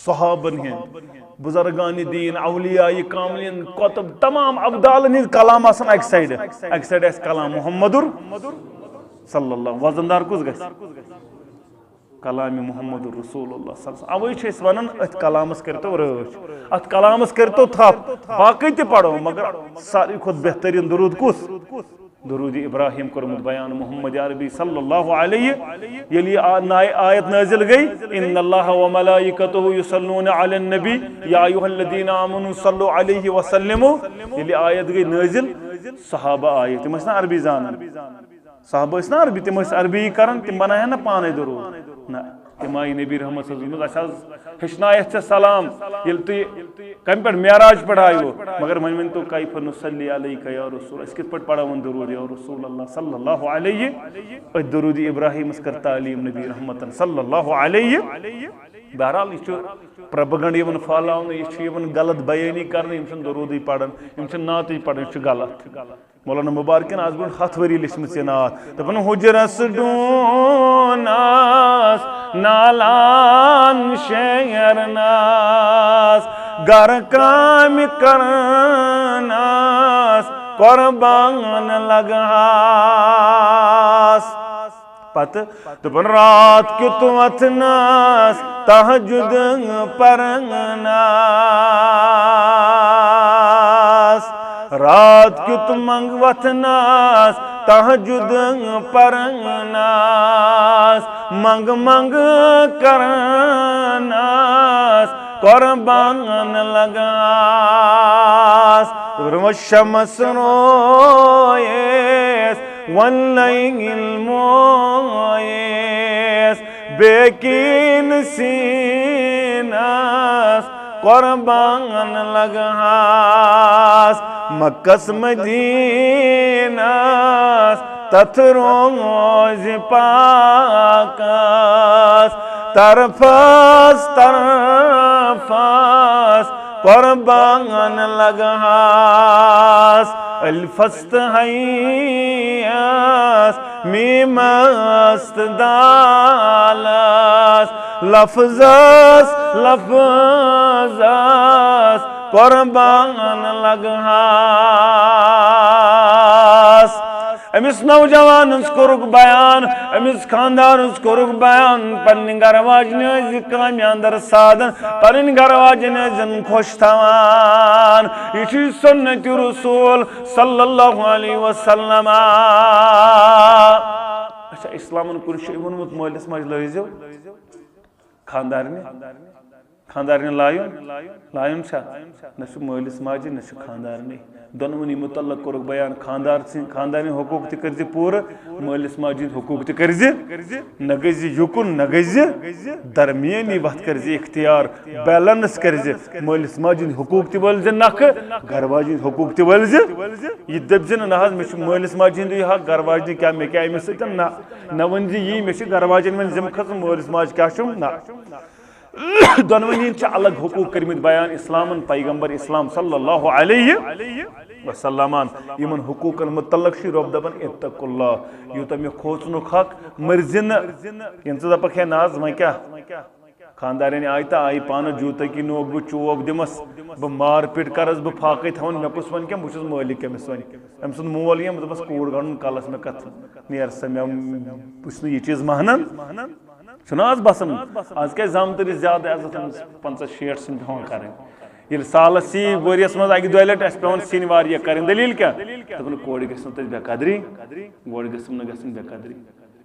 صحابن ہٕنٛدۍ بزرگان دین اولیاء کاملین قطب تمام ابدالن ہند کلام آسان اکہِ سایڈٕ آسہِ کلام محمد صلی اللہ وزن دار کُس گژھِ کلام محمد رسول اللہ صلی اللہ علیہ وسلم اوے چھِ أسۍ ونان اتھ کلامس کٔرتو رٲچھ اتھ کلامس کٔرتو تھپھ باقٕے تہِ پرو مگر ساروی کھۄتہٕ بہترین درود کُس درود ابراہیم کوٚرمُت بیان محمد عربی صلی اللہ علیہ ییٚلہِ یہِ آیت نٲزِل گٔے ان اللہ وملائکتہ یصلون علی النبی یا ایھا الذین آمنوا صلوا علیہ وسلموا ییٚلہِ آیت گٔے نٲزِل صحابہ آیہِ تِم ٲسۍ نا عربی زانان صحابہ ٲسۍ نا عربی تِم ٲسۍ عربی کران تِم بناوہن نا پانے درود نہ تِم آیہِ نبی رحمت صلی اللہ علیہ وسلم اَسہِ حظ ہیٚچھنایتھ ژےٚ سلام ییٚلہِ تُہۍ کمہِ پٮ۪ٹھ معراج پٮ۪ٹھ آیوٕ مگر وۄنۍ ؤنۍتو کیف نصلی علیکَ یا رسول أسۍ کِتھ پٲٹھۍ پرو وۄنۍ درود یا رسول اللہ صلی اللہ علیہ أتھۍ درود ابراہیمس کٔر تعلیٖم نبی رحمتن صلی اللہ علیہ بہرحال یہ پرپگنڈ یِوان پھہلاونہٕ یہ یِوان غلط بیٲنی کرنہٕ یِم چھِنہٕ درودٕے پران یِم چھِنہٕ نعتٕے پران یہِ چھُ غلط مولانا مبارکن آز برونٛٹھ 100 ؤری لیچھمٕژ یہِ نعت دپان حجرس ڈوٗناس نالان شیرناس گر کامہِ کرناس قربان لگاس پتہٕ دپان رات کیُتھ وتھناس تہجد پرناس رات کیُتھ منٛگ وتھناس تہجد پرناس منٛگ منٛگ کرناس قربان لگاس شمس رویس واللیل موسیٰ یقین سینس قربان لگہاس مکس مدینس تتھ روز پاکس طرفس قربان لگہاس الفست حیاس میمست دالس لفظس قربان لگہاس امس نوجوان کورک بیان امس خاندان کورک بیان پنہ گھر واجن کامہ اندر سادن پنن گھر واجن خوش تھوان یہ سنت رسول صلی اللہ علیہ وسلم اچھا اسلامن کن ونمت مالس ماج لٲزِو خاندارنہِ لایُن چھا نہ چھُ مٲلِس ماجہِ نہ چھُ خاندارنٕے دۄنوٕنی متعلق کوٚرُکھ بیان خاندارنہِ حقوٗق تہِ کٔرزِ پوٗرٕ مٲلِس ماجہِ ہٕنٛدۍ حقوٗق تہِ کٔرزِ نہ گٔژھزِ یُکُن نہ گٔژھزِ درمیٲنی وتھ کٔرزِ اختیار بیلنس کٔرزِ مٲلِس ماجہِ ہٕنٛدۍ حقوٗق تہِ وٲلزِ نکھٕ گھر واجہِ ہٕنٛدۍ حقوٗق تہِ وٲلزِ یہِ دٔپزِ نہٕ نہ حظ مےٚ چھُ مٲلِس ماجہِ ہُنٛدُے حق گھر واجنہِ کیٛاہ مےٚ کیٛاہ أمِس سۭتۍ نہ ؤنزِ یی مےٚ چھِ گھر واجٮ۪ن وۄنۍ ذِمہٕ کھٔژمٕژ مٲلِس ماجہِ کیٛاہ چھُم نہ دۄنوٕنی چھِ الگ حقوٗق کٔرمٕتۍ بیان اسلامن پیغمبر اسلام صلی اللہ علیہ وسلمان یمن حقوقن متعلق رب دپان اتقوا اللہ یوتاہ مےٚ کھوژنُک حق مرزِ نہٕ یم ژٕ دپکھ ہے نہ حظ وۄنۍ کیٛاہ خاندارنہِ آیہِ تہٕ آیہِ پانہٕ جوٗتٲکی نوکھ بہٕ چوب دِمس بہٕ مار پیٖٹ کرس بہٕ فاقے تھاوان مےٚ کُس وَنہِ کیٚنٛہہ بہٕ چھُس مٲلِک أمِس وۄنۍ أمۍ سُنٛد مول یِم دپس کوٗر گنٛڈُن کلس مےٚ کتھ نیر سا مےٚ بہٕ چھُس نہٕ یہِ چیٖز مانان چھُنہ آز باسان آز کیٛازِ زامتٕرِس زیادٕ عزت 50-60 سِنۍ پیٚوان کرٕنۍ ییٚلہِ سالس یی ؤریس منٛز اکہِ دۄیہِ لٹہِ اَسہِ پیٚوان سِنۍ واریاہ کرٕنۍ دٔلیٖل کیٛاہ دپان کورِ گژھِ نہٕ تتہِ بے قدری کورِ گژھم نہٕ گژھٕنۍ بے قدری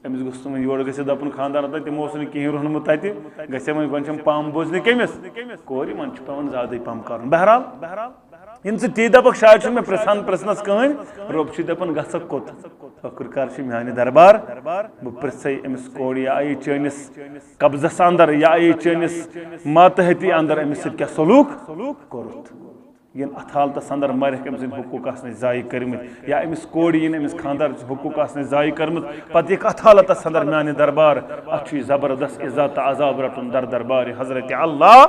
أمِس گوٚژھ نہٕ وۄنۍ یورٕ گٔژھِتھ دپُن خاندارن تہِ تِمو اوس نہٕ کِہیٖنۍ روٚنمُت تتہِ گژھِ ہے وۄنۍ چھم پم بوزنہِ کٔمِس کورِ وۄنۍ چھُ پیٚوان زیادٕے پہم کرُن بہرحال یِم ژٕ تی دپکھ شاید چھُ مےٚ پرژھنس کٕہٕنۍ رۄب چھُ دپان گژھکھ کوٚت ٲخٕر کار چھُ میانہِ دربار بہٕ پرژھے أمِس کورِ یا آیہِ چٲنِس قبضس اندر یا آیہِ چٲنِس ماتحتی اندر أمِس سۭتۍ کیٛاہ سلوٗک کوٚرُتھ ییٚلہِ اتھ حالتس اندر مرکھ أمۍ سٕنٛدۍ حقوٗق آسنٕے ضایہِ کٔرمٕتۍ یا أمِس کورِ یِن أمِس خاندارس حقوٗق آسنٕے ضایہِ کٔرمٕژ پتہٕ یِکھ اتھ حالتس اندر میانہِ دربار اتھ چھُ یہِ زبردست عزت تہٕ عذاب رٹُن دربارِ حضرت اللہ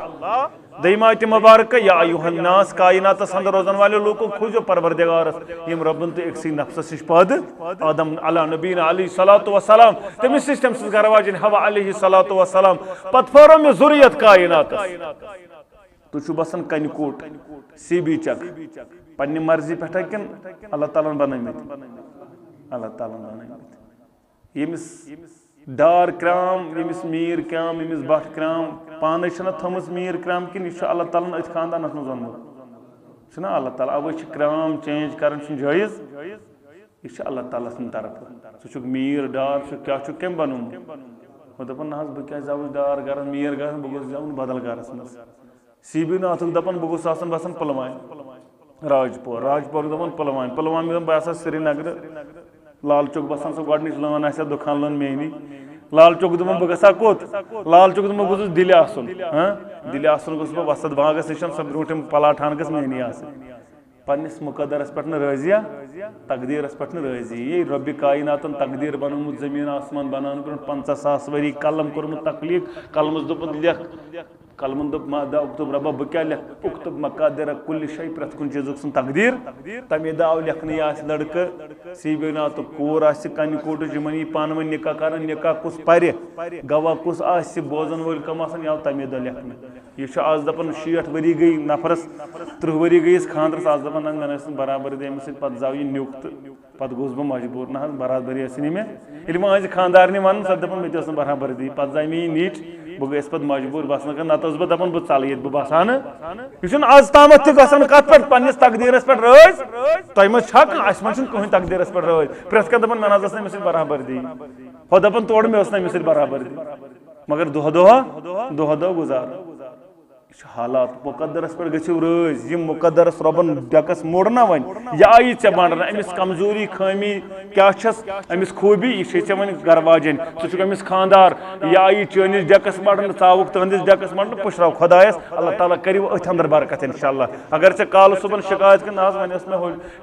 دٔیِم آیتہِ مبارکہ یا ایُہا الناس کائناتس اندر روزن والے لوٗکو کھوٗجو پروردگارس ییٚمۍ رۄبن تہٕ أکسٕے نفسس نِش پٲدٕ آدم علیٰ نبیٖنہ علیہ الصلوۃ والسلام تٔمِس نِش تٔمۍ سٕنٛز گھر واجٮ۪ن حوا علیہ الصلوۃ والسلام پتہٕ پھٲرو مےٚ ضُریت کائناتس تُہۍ چھِو باسان کنہِ کوٗٹ سی بیٖچک پننہِ مرضی پٮ۪ٹھا کِنہٕ اللہ تعالیٰ ہن بنٲومٕتۍ اللہ تعالیٰ ہن بنٲومٕتۍ ییٚمِس ڈار کرام ییٚمِس میٖر کرام ییٚمِس بٹھ کرام پانے چھنہ تھٲمٕژ میٖر کرام کِنہٕ یہِ چھُ اللہ تعالیٰ ہن أتھۍ خاندانس منٛز اوٚنمُت چھُنہ اللہ تعالیٰ اَوے چھِ کرام چینج کرٕنۍ چھُنہٕ جٲیز یہِ چھُ اللہ تعالیٰ سٕنٛدِ طرفہٕ ژٕ چھُکھ میٖر ڈار چھُکھ کیٛاہ چھُکھ کٔمۍ بنوومُت ہُہ دپان نہ حظ بہٕ کیٛازِ زاوُس ڈار گرس میٖر گرس بہٕ گوٚژھ زاوُن بدل گرس منٛز سی بی ناتھُک دپان بہٕ گوٚژھ آسُن باسان پُلوامہِ راجپورُک دپان پُلوامہِ بہٕ آسہٕ ہا سرینگرٕ لال چوک بسان سۄ گۄڈنِچ لٲن آسہِ ہا دُکان لٲن میٛٲنی لال چوک دپان بہٕ گژھٕ ہا کوٚت لال چوک دپان بہٕ گوٚژھُس دِلہِ آسُن دِلہِ آسُن گوٚژھ بہٕ وسط باغس نِش سۄ برٛونٛٹھِم پلاٹھان گٔژھ میٛٲنی آسٕنۍ پننِس مُقدرس پٮ۪ٹھ نہٕ رٲضِیا تقدیٖرس پٮ۪ٹھ نہٕ رٲضی یے رۄبِ کائناتن تقدیٖر بنوومُت زٔمیٖن آسمان بناونہٕ برٛونٛٹھ 50,000 ؤری قلم کوٚرمُت تخلیٖق قلمس دوٚپُن لیکھ قلمن دوٚپ رۄبا بہٕ کیٛاہ لیکھٕ اُکتُب مقادِرہ کُلہِ شے پرٛٮ۪تھ کُنہِ چیٖزُک سُنٛد تقدیٖر تمے دۄہ آو لیکھنہٕ یہِ آسہِ لڑکہٕ سی بی ناتُک کوٗر آسہِ کنہِ کوٗٹٕچ یِمن یی پانہٕ ؤنۍ نکاح کران نکاح کُس پرِ گواہ کُس آسہِ بوزن وٲلۍ کم آسان یہِ آو تمے دۄہ لیکھنہٕ یہِ چھُ آز دپان 60 ؤری گٔے نفرس 30 ؤری گٔیِس خاندرس آز دپان مےٚ نہ ٲس نہٕ برابری أمِس سۭتۍ پتہٕ زاو یہِ نیُک تہٕ پتہٕ گوٚوُس بہٕ مجبوٗر نہ حظ برابری ٲسٕے نہٕ مےٚ ییٚلہِ وۄنۍ آسہِ خاندارنہِ ونان سۄ دپان مےٚ تہِ ٲس نہٕ برابری پتہٕ زاے مےٚ یہِ نیٖچ بہٕ گٔیَس پتہٕ مجبوٗر بسنہٕ خٲطرٕ نتہٕ ٲس بہٕ دپان بہٕ ژلہٕ ییٚتہِ بہٕ بسہٕ ہا نہٕ یہِ چھُنہٕ آز تامتھ تہِ گژھان کتھ پٮ۪ٹھ پننِس تقدیٖرس پٮ۪ٹھ رٲضۍ تۄہہِ منٛز چھا کانٛہہ اسہِ منٛز چھُنہٕ کٕہٕنۍ تقدیٖرس پٮ۪ٹھ رٲضۍ پرٛٮ۪تھ کانٛہہ دپان مےٚ نہ حظ ٲس نہٕ أمِس سۭتۍ برابردی ہۄ دپان تورٕ مےٚ ٲس نہٕ أمِس سۭتۍ برابردی مگر دۄہ دۄہ گُزارٕ حالات مقدرس پہ گھو رز یہ مقدرس ربن ڈکس موڑنا ون یہ آئی ے بنانا امس کمزوری خامی کیا چھس امس خوبی یہ ون گر واجن ثہ امس خاندار یہ آئی چٲنِس ڈیکس مڑن ثاوُک تہندس ڈیکس مڑن پشراو خدایس اللہ تعالیٰ کرو اتھ اندر برکت انشاءاللہ اگر ے کال صبح شکایت کر ناز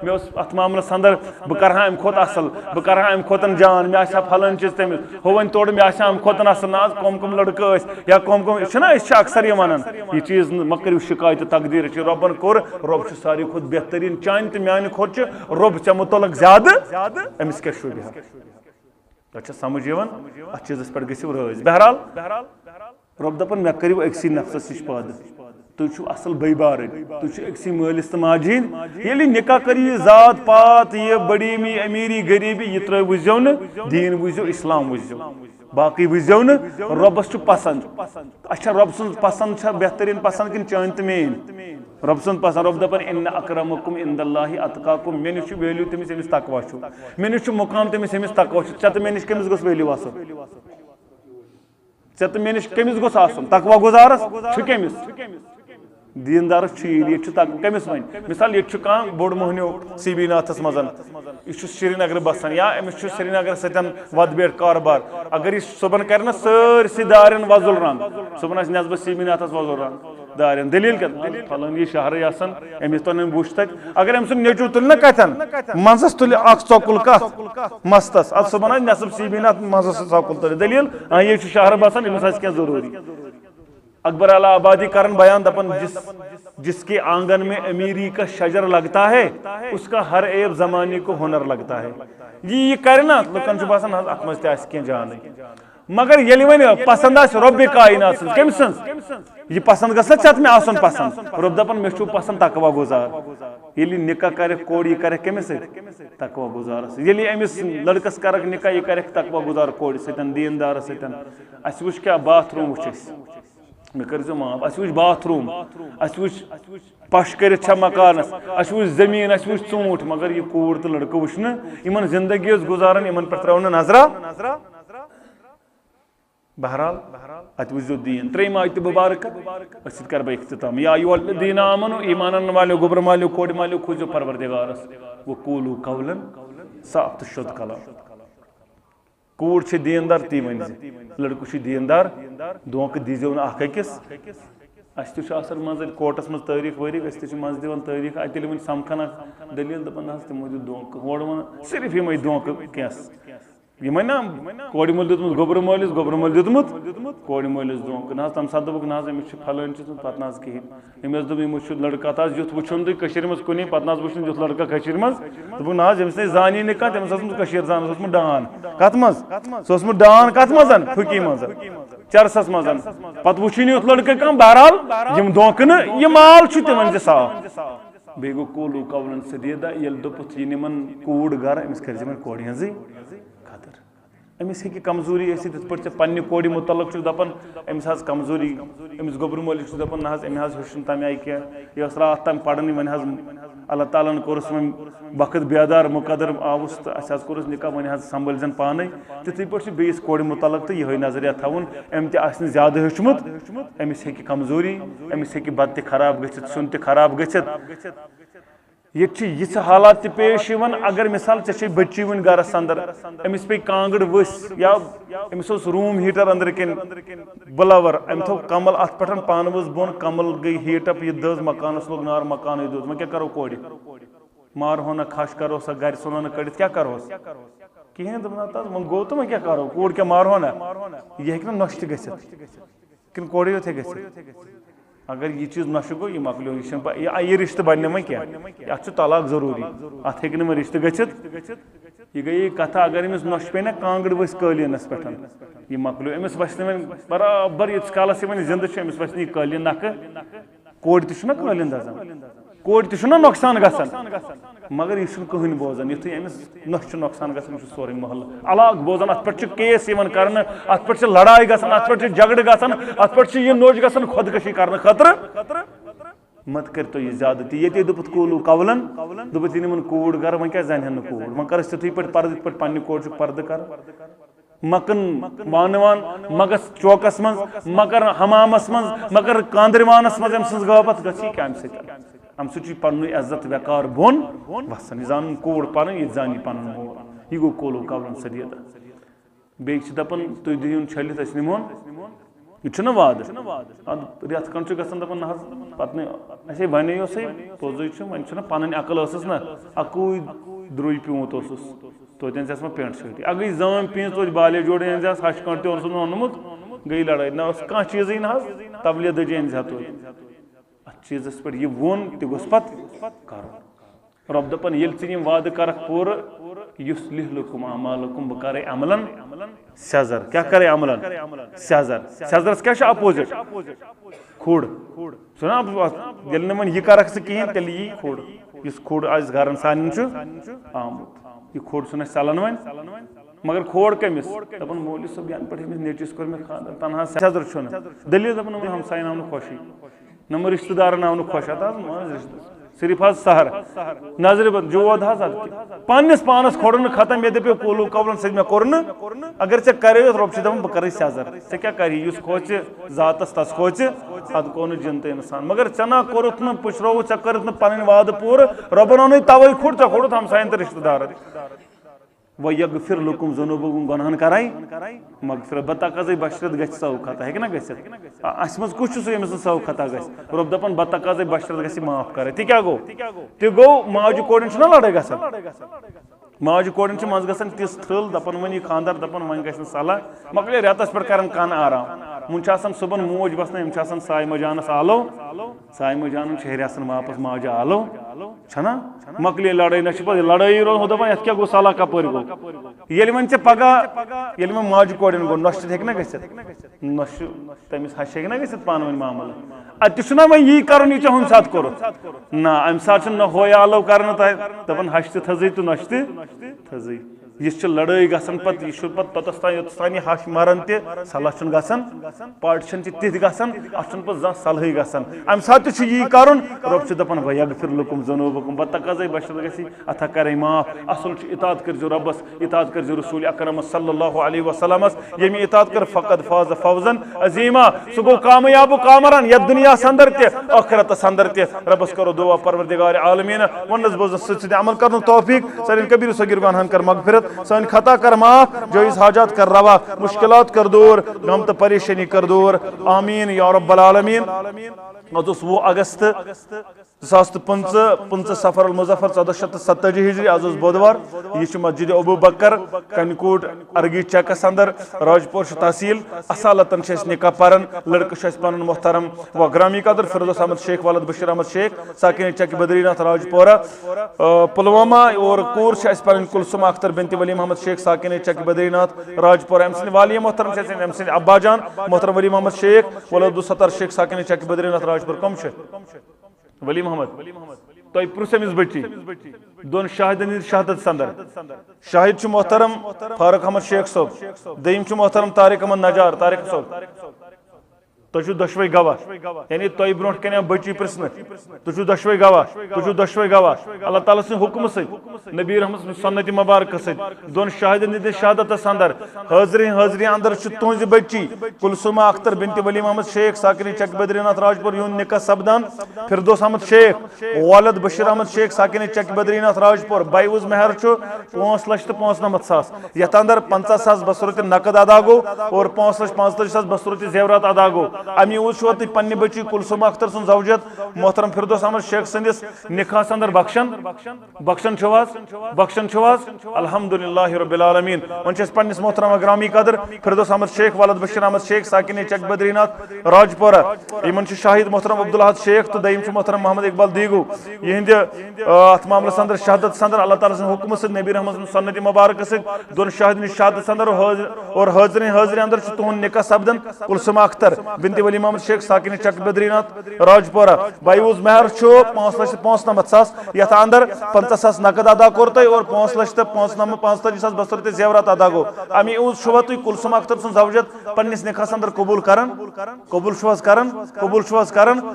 مے ات معاملس اندر بہ کرہا ام کھوت اصل بہ کرہا ام کھوتن جان مے آسا پھلن چیز تمس ہو ون توڑ مے آسا ام کھوتن اصل ناز کم لڑکہ یا کم یہ اکثر یہ ونان یہ چیز مہ کرو شکایت تقدیر ربن کور رب ساری کھت بہترین چان تو میانہ کھت رب ے متعلق زیادہ امس کیا شوبہ تہ سمجھ ات چیزس پہ گھو رز بہرحال رب دپان مے کرو أکسی نفسس نش پٲدٕ تُہۍ چھِو اصل بٔے بارٕنۍ تُہۍ چھِو أکسی مٲلِس تہٕ ماجہِ ہٕنٛدۍ ییٚلہِ نکاح کٔرِو یہِ ذات پات یہ بڑیمی امیری غریبی یہ ترٛٲیِو نہٕ دیٖن وٕچھزیو اسلام وٕچھزیو باقی وٕچھزیو نہٕ رۄبس چھُ پسند اچھا رب سٕنٛز پسند چھا بہترین پسند کِنہٕ چٲنۍ تہٕ میٲنۍ رب سٕنٛز پسند رب دپان ان اکرمکم عند اللہ اتقاکم مےٚ نِش چھُ ویلیو تٔمِس ییٚمِس تقوا چھُ مےٚ نِش چھُ مقام تٔمِس ییٚمِس تقوا چھُ ژےٚ تہٕ مےٚ نِش کٔمِس گوٚژھ ویلیو آسُن ژےٚ تہٕ مےٚ نِش کٔمِس گوٚژھ آسُن تقوا گُزارس چھُ کٔمِس دیندارس یہ کمس ون مثال یہ بوڑ موہنیو سی بی ناتھس مزن یہ سری نگر بسان یا امس سری نگر ستن ود بیٹھ کاربار اگر یہ صبح کر نا سرسی دارین وضل رنگ صبح نسبت سی بی ناتھس وضل رنگ دارین دلیل کیا پھلن یہ شہر آسان امس تن وچ تک اگر ام سن نیچو تل نا کتن منزس تل اخ ژۄکُل کت مستس اد صبح نصب سی بی ناتھ منزس ژۄکُل تل دلیل یہ شہر بسان امس آسہِ کینٛہہ ضروری اکبر اعلی آبادی کرن بیان دپن جس کے آنگن میں امیری کا شجر لگتا ہے اس کا ہر عیب زمانے کو ہنر لگتا ہے یہ کرے نا لکن باسان ات مز تہ جان مگر یل ون پسند آ رب کائنات سن کم سن یہ پسند گھس نا میں آسن پسند رب دپان مے چھو پسند تقوا گزار یل نکاح کرے کوڑ یہ کرے کمس ست تقوا گزار یل امس لڑکس کرک نکاح یہ کرے تقوا گزار کوڑ ستن دیندار ستن اس وچ کیا باتھ روم وچ مے کرزو معاف اس وچ باتھ روم اس وچ پش کرت چھا مکانس اس وچ زمین اس وچ ژوٗنٛٹھ مگر یہ کوٗر تہٕ لڑکہٕ وچھ نہٕ یمن زندگی ٲس گزاران یمن پٮ۪ٹھ ترٛٲو نہٕ نظرا بہرحال ات وچھزیو دین ترٛیٚیِم آیت مبارکہ أتھۍ سۭتۍ کر بہٕ اختتام یا ایُہا الذین آمنوا ایمان انن والٮ۪و گوبر مالیو کورِ مالیو کھوٗژِو پروردگارس وقولوا قولا صاف تہٕ شوٚد کلام کوٗر چھِ دیندار تی ؤنۍ لڑکہٕ چھُ دیندار دھونکہٕ دیٖزیو نہٕ اکھ أکِس اس تہ آسان مز کورٹس مز تٲریٖخ وٲریٖخ أسۍ تہِ چھِ منٛزٕ دِوان تٲریٖخ اتہِ ییٚلہِ وۄنۍ سمکھان دٔلیٖل دپان نہ حظ تِمو دیُت دھونکہٕ ہورٕ وَنان صرف یِمے دھونکہٕ کینٛہہ یِمے نا کورِ مول دیُتمُت گوبرٕ مٲلِس دیُتمُت کورِ مٲلِس دھونکہٕ نہ حظ تمہِ ساتہٕ دوٚپُکھ نہ حظ أمِس چھُ فلٲنۍ چیٖز پتہٕ نہ حظ کِہیٖنۍ أمۍ حظ دوٚپ یِمو چھُ لڑکہٕ اتھ حظ یُتھ وٕچھُن تُہۍ کٔشیٖرِ منٛز کُنی پتہٕ نہ حظ وٕچھ نہٕ یُتھ لڑکہٕ کٔشیٖرِ منٛز دوٚپُکھ نہ حظ ییٚمِس نہٕ زانی نہٕ کانٛہہ تٔمِس اوسمُت کٔشیٖر زانان سُہ اوسمُت ڈان کتھ منٛز سُہ اوسمُت ڈان کتھ منٛز پھُکی منٛز چرسس منٛز پتہٕ وٕچھُے نہٕ یُتھ لڑکہٕ کانٛہہ بہرحال یِم دھونکہٕ نہٕ یہِ مال چھُ تِمن تہِ صاف بیٚیہِ گوٚو قولوا قولا سدیٖدا ییٚلہِ دوٚپُتھ یِن یِمن کوٗر گرٕ أمِس کٔرۍ زِ یِمن کورِ ہٕنٛزٕے خٲطر أمِس ہیٚکہِ کمزوری ٲسِتھ یِتھ پٲٹھۍ ژےٚ پننہِ کورِ مُتعلق چھُکھ دپان أمِس حظ کمزوری أمِس گوبرٕ مٲلِس چھُس دپان نہ حظ أمۍ حظ ہیوٚچھ نہٕ تمہِ آیہِ کینٛہہ یہِ ٲس راتھ تام پرنٕے وۄنۍ حظ اللہ تعالیٰ ہن کوٚرُس وۄنۍ وقت بیدار مقدر آوُس تہٕ اَسہِ حظ کوٚرُس نکاح وۄنۍ حظ سنبھٲلۍ زن پانے تِتھٕے پٲٹھۍ چھُ بیٚیِس کورِ مُتعلق تہٕ یِہوے نظریا تھاوُن أمۍ تہِ آسہِ نہٕ زیادٕ ہیوٚچھمُت أمِس ہیٚکہِ کمزوری أمِس ہیٚکہِ بتہٕ تہِ خراب گٔژھِتھ سیُن تہِ خراب گٔژھِتھ ییٚتہِ چھِ یِژھ حالات تہِ پیش یِوان اگر مثال ژےٚ چھے بٔچی وٕنۍ گرس اندر أمِس پیٚیہِ کانٛگٕر ؤسۍ یا أمِس اوس روٗم ہیٖٹر أنٛدرٕ کِنۍ بٕلور أمۍ تھوٚو کمل اتھ پٮ۪ٹھ پانہٕ ؤژھ بۄن کمل گٔے ہیٖٹ اپ یہِ دٔز مکانس لوٚگ نار مکانٕے دوٚد وۄنۍ کیٛاہ کرو کورِ مارہو نہ کھش کروس گرِ ژھٕنو نہٕ کٔڑِتھ کیٛاہ کروس کِہیٖنۍ دوٚپُن نہ وۄنۍ گوٚو تہٕ وۄنۍ کیٛاہ کرو کوٗر کیٛاہ مارہو نہ یہِ ہیٚکہِ نہ نۄشہِ تہِ گٔژھِتھ کِنہٕ کورے یوت ہیٚکہِ گٔژھِتھ اگر یہ چیز نشہ گو یہ مکلیو یہ رشتہ بننے وۄنۍ کینٛہہ اتھ چھُ طلاق ضروٗری اتھ ہیٚکہِ نہٕ وۄنۍ رشتہٕ گٔژھِتھ یہ گٔیے کتھا اگر أمِس نۄشہِ پیٚیہِ نا کانٛگٕر ؤسۍ قٲلیٖنس پٮ۪ٹھ یہ مکلیو أمِس وسہِ نہٕ وۄنۍ برابر ییٖتِس کالس یہِ وۄنۍ زنٛدٕ چھُ أمِس وسہِ نہٕ یہِ قٲلیٖن نکھٕ کورِ تہِ چھُنہ قٲلیٖن دزان کورِ تہِ چھُنہ نۄقصان گژھان مگر یہِ چھُنہٕ کٕہٕنۍ بوزان یُتھُے أمِس نۄشہِ چھُ نۄقصان گژھان یہِ چھُ سورُے محلہٕ علاق بوزان اتھ پٮ۪ٹھ چھُ کیس یِوان کرنہٕ اتھ پٮ۪ٹھ چھِ لڑٲے گژھان اتھ پٮ۪ٹھ چھِ جگڑٕ گژھان اتھ پٮ۪ٹھ چھِ یہِ نوٚش گژھان خۄدکٔشی کرنہٕ خٲطرٕ مت کٔرتو یہِ زیادتی ییٚتے دوٚپُتھ قولوا قولا دوٚپُتھ یِن یِمن کوٗر گرٕ وۄنۍ کیٛازِ زانہِ ہن نہٕ کوٗر وۄنۍ کر أسۍ تِتھُے پٲٹھۍ پردٕ یِتھ پٲٹھۍ پننہِ کورِ چھُکھ پردٕ کران مکن مانوان مگس چوکس من مگر حمامس من مگر کاندروانس من ام سن غابت گی کہ ام سہ پن عزت وقار بون وسان یہ زان کوڑ پن یہ زانی پن مول یہ گو کولو قولن سدیدہ بیٚیہِ دپان تُہۍ دِیِو چھٔلِتھ أسۍ نِمون یہ چھُنہ وعدٕ اد رٮ۪تھ کھنٛڈ چھُ گژھان دپان نہ حظ پتہٕ نہٕ اَسے ونے سٕے پوٚزُے چھُ وۄنۍ چھُنہ پنٕنۍ عقل ٲسٕس نہ اَکُے درٛوے پیوٗنٛت اوسُس توتہِ أنزہس وۄنۍ پٮ۪نٛٹ شٲٹی اگرے زٲم پیٖنٛژ توتہِ بالے جوڑے أنزہس ہش کھنٛڈ تہِ اوسُن اوٚنمُت گٔے لڑٲے نہ اوس کانٛہہ چیٖزٕے نہ حظ تبلہِ دٔجۍ أنزِہا توتہِ اتھ چیٖزس پٮ۪ٹھ یہِ ووٚن تہِ گوٚژھ پتہٕ کرُن رۄب دپان ییٚلہِ ژٕ یِم وعدٕ کرکھ پوٗرٕ یُصلح لکم اعمالکم بہٕ کرے عملن سیزر کیا کرے عملن سیزر سیزرس کیا چھُ اپوزٹ کھُڑ چھُنہ ییٚلہِ نہٕ وۄنۍ یہِ کرکھ ژٕ کِہیٖنۍ تیٚلہِ یی کھُڑ یُس کھُڑ اَسہِ گرن سانٮ۪ن چھُ آمُت یہِ کھُڑ چھُنہٕ اَسہِ ژلان وۄنۍ مگر کھوڑ کٔمِس دپان مولوی صٲب ینہٕ پٮ۪ٹھ أمِس نیٚچوِس کوٚر مےٚ خانٛدر تنہا سیزر چھُنہٕ دٔلیٖل دپان یِمن ہمساین آو نہٕ خۄشی نہ رشتہٕ دارن آو نہٕ خۄش اتھ حظ مان رشتہٕ صرف حظ سہر نظرِ بد جود حظ پننس پانس کھوڑن ختم یہ دپیو کولو قولن سۭتۍ مےٚ کوٚر نہٕ اگر ژےٚ کرے رۄب چھُ دپان بہٕ کرے سیزر ژےٚ کیٛاہ کری یُس کھوژِ ذاتس تس کھوژِ ادٕ گوٚو نہٕ جِن تہٕ انسان مگر ژےٚ نا کوٚرُتھ نہٕ پُشرووُتھ ژےٚ کٔرٕتھ نہٕ پنٕنۍ وعدٕ پوٗرٕ رۄبن اوٚنُے توے کھُڑ ژےٚ کھوڑُتھ ہمساین تہٕ رشتہٕ دارن وَیَغْفِرْ لَكُمْ ذُنُوبَكُمْ گۄنہن کرے مغفرت بتقاضے بشرت گژھِ سو خطا ہیٚکہِ نا گٔژھِتھ اسہِ منٛز کُس چھُ سُہ ییٚمِس نہٕ سو خطا گژھِ رۄب دپان بتقاضے بشرت گژھِ معاف کرے تہِ کیٛاہ گوٚو تہِ گوٚو ماجہِ کورٮ۪ن چھُنہ لڑٲے گژھان ماجہِ کورٮ۪ن چھِ منٛزٕ گژھان تِژھ تھرٛل دپان وۄنۍ یہِ خانٛدر دپان وۄنۍ گژھِ نہٕ صلح مۄکلے رٮ۪تس پٮ۪ٹھ کران کن آرام وۄنۍ چھُ آسان صبحن موج بسان أمِس چھُ آسان سایمہ جانس آلو سایمہ جانن چھُ ہیٚرِ آسان واپس ماجہِ آلو چھنا مۄکلے لڑٲے نہ چھِ پتہٕ لڑٲیی روز ہُہ دپان یتھ کیٛاہ گوٚو صلح کپٲرۍ گوٚو ییٚلہِ وۄنۍ ژےٚ پگاہ ییٚلہِ وۄنۍ ماجہِ کورٮ۪ن گوٚو نۄشہِ ہیٚکہِ نا گٔژھِتھ نۄشہِ تٔمِس ہشہِ ہیٚکہِ نا گٔژھِتھ پانہٕ ؤنۍ معاملہٕ اتہِ تہِ چھُنہ وۄنۍ یی کرُن یہِ ژےٚ ہُمہِ ساتہٕ کوٚرُتھ نہ امہِ ساتہٕ چھُنہٕ نہ ہوے آلو کرنہٕ تۄہہِ دپان ہش تہِ تھٲزٕے تہٕ نۄشہِ تہِ تھٲزٕے یہِ چھِ لڑٲے گژھان پتہٕ یہِ چھُ پتہٕ توٚتس تام یوٚتس تام یہِ ہش مران تہِ صلح چھُنہٕ گژھان پاٹِشن چھِ تِتھۍ گژھان اتھ چھُنہٕ پتہٕ زانٛہہ صلحٕے گژھان امہِ ساتہٕ تہِ چھُ یی کرُن رۄب چھُ دپان وَیَغْفِرْ لَكُمْ ذُنُوبَكُمْ بتقاضے بشرت گژھِ اتھا کرے معاف اصل چھُ اطاعت کٔرزیٚو رۄبس اطاعت کٔرزیٚو رسوٗلِ اکرمس صلی اللہ علیہ وسلمس ییٚمہِ اطاعت کٔر فقط فاز فوزن عظیما سُہ گوٚو کامیاب و کامران یتھ دُنیاہس اندر تہِ ٲخرتس اندر تہِ رۄبس کرو دُعا پروردگارِ عالمیٖنہ ووننس بوزنس سۭتۍ سۭتۍ عمل کرنُک توفیٖق سانٮ۪ن کبیٖر صغیٖر گۄنہن کر مغفرت سٲنۍ خطا کر معاف جٲیز حاجات کر روا مشکلات کر دور غم تہٕ پریشٲنی کر دور آمیٖن یا رب العالمیٖن آز اوس 20 اگست 2025 سفر المظفر 1470 ہجری آز اوس بودوار یہ چھُ مسجد ابو بکر کنکوٹ ارگی چکس اندر راجپور تحصیل اصالتن چھِ أسۍ نکاح پران لڑکہٕ چھُ اَسہِ پنُن محترم و گرامی قدر فردوس احمد شیخ ولد بشیر احمد شیخ ساکن چک بدری ناتھ راجپورہ پلوامہ اور کوٗر چھِ اَسہِ پنٕنۍ کلثوم اختر بنت ولی محمد شیخ ساکن چک بدری ناتھ راجپورہ أمۍ سٕنٛدۍ والیہ محترم چھِ اَسہِ أمۍ سٕنٛدۍ ابا جان محترم ولی محمد شیخ ولد الستار شیخ ساکن چک بدری ناتھ راجپور کم چھِ ولی محمد تۄہہِ پرٛژھ أمِس بٔچی دۄن شاہدن ہٕنٛدِ شہادت اندر شاہد چھُ محترم فاروق احمد شیخ صٲب دوٚیِم چھُ محترم طارق احمد نجار طارق صٲب تُہۍ چھِو دۄشوے گواہ یعنی تۄہہِ برونٛٹھ کَنہِ آو بٔچی پرٛژھنہٕ تُہۍ چھِو دۄشوے گواہ اللہ تعالیٰ سٕنٛدِ حُکمہٕ سۭتۍ نبی رحمت سٕنٛدِ سنتِ مبارکہٕ سۭتۍ دۄن شاہدن ہٕنٛدِس شہادتس اندر حٲضری اندر چھُ تُہنٛزِ بٔچی کلثومہ اختر بنت ولی محمد شیخ ساکن چک بدری ناتھ راجپور یُہُنٛد نکاح سپدان فردوس احمد شیخ والد بشیر احمد شیخ ساکن چک بدری ناتھ راجپور بایوز مہر چھُ 5,95,000 یتھ اندر 50,000 بصورتِ نقد ادا گوٚو اور 5,45,000 بصورتِ زیورات ادا گوٚو امی اوس چھُوا تُہۍ پننہِ بٔچی کلثومہ اختر سُنٛد زوجت محترم فردوس احمد شیخ سٕنٛدِس نکاحس اندر بخشن چھِو حظ الحمدللہ رب العالمیٖن وۄنۍ چھِ أسۍ پننِس محترمہ گرامی قدر فردوس احمد شیخ ولد بشیر احمد شیخ ساکن چک بدری ناتھ راجپورہ یِمن چھُ شاہد محترم عبدالحد شیخ تہٕ دوٚیِم چھُ محترم محمد اقبال دیگو یِہنٛدِ اتھ معاملس اندر شہادتس اندر اللہ تعالیٰ سٕنٛدِ حُکمہٕ سۭتۍ نبی رحمت سٕنٛدِ سنتِ مبارکہٕ سۭتۍ دۄن شاہدن ہٕنٛدِس شہادتس اندر اور حٲضری اندر چھُ تُہُنٛد نکاح سپدان کلثومہ اختر بنت ولی محمد شیخ ساکن چک بدرینات راجپورہ بایوز مہر 5,95,000 یتھ اندر 50,000 نقد ادا کور تہ اور 5,95,000 بستر تہ زیورات ادا گو امی اوز شوہ تھی کلثوم اختر سن زوجت پنس نکاحس اندر قبول کرن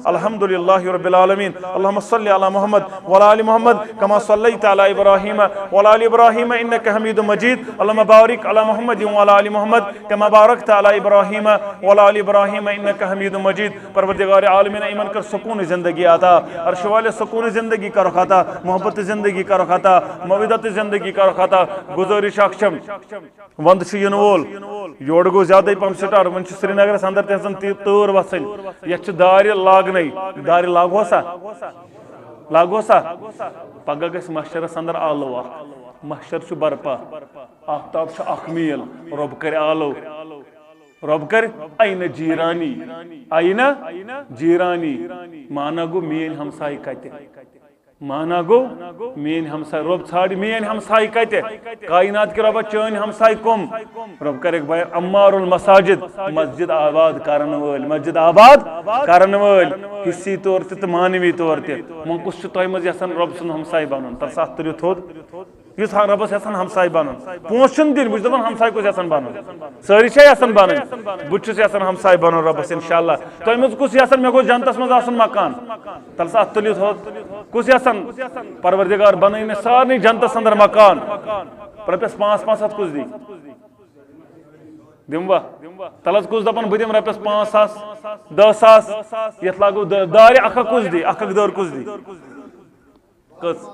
الحمدللہ رب العالمین اللہم صلی علی محمد وعلی آل محمد کما صلیت علی ابراہیم وعلی آل ابراہیم انک حمید مجید اللہم بارک علی محمد وعلی آل محمد کما بارکت علی ابراہیم وعلی آل ابراہیم انک حمید مجید پروردگار عالمین ایمن کر سکون زندگی عطا عرش والے سکون زندگی کا رکھاتا محبت زندگی کا رکھاتا مویدت زندگی کا رکھاتا گزارش اکشم وند ین وول یور گو زیادہ پم سٹار ون سری نگرس اندر تہذن تور وسن یہ دار لاگن دار لاگو سا پگہ گھس محشرس اندر آلو محشر برپا آفتاب اخ میل رب کر آلو رب کر این جیرانی مانا گو مین ہمسائی کتے مانا گو مین ہمسائی رب ژھاڑ مین ہمسائی کتے کائنات کے رب چون ہمسائی کم رب کر ایک بیر امار المساجد مسجد آباد کرن ول حصی طور تہ مانوی طور تہ من کس تہ مز یسان رب سن ہمسائی بنن تر سات تریو تھود یس ربس یسان ہمسائی بنن پونسن دن بہ دپان ہمسائی کس یسان بنن ساری چھ یسان بنن بہ یسان ہمسائی بنن ربس انشاءاللہ تہ مز کس یسان مے گو جنتس مز آسن مکان تر سات تلیو تھود کس یسان پروردگار بنائن سارے جنتس اندر مکان رپیس 500 کس دی دموا تلس کس دپان بہ دم رپیس 5,000 10,000 یت لاگو دار اکھ کس دی اکھ دار کس دی کس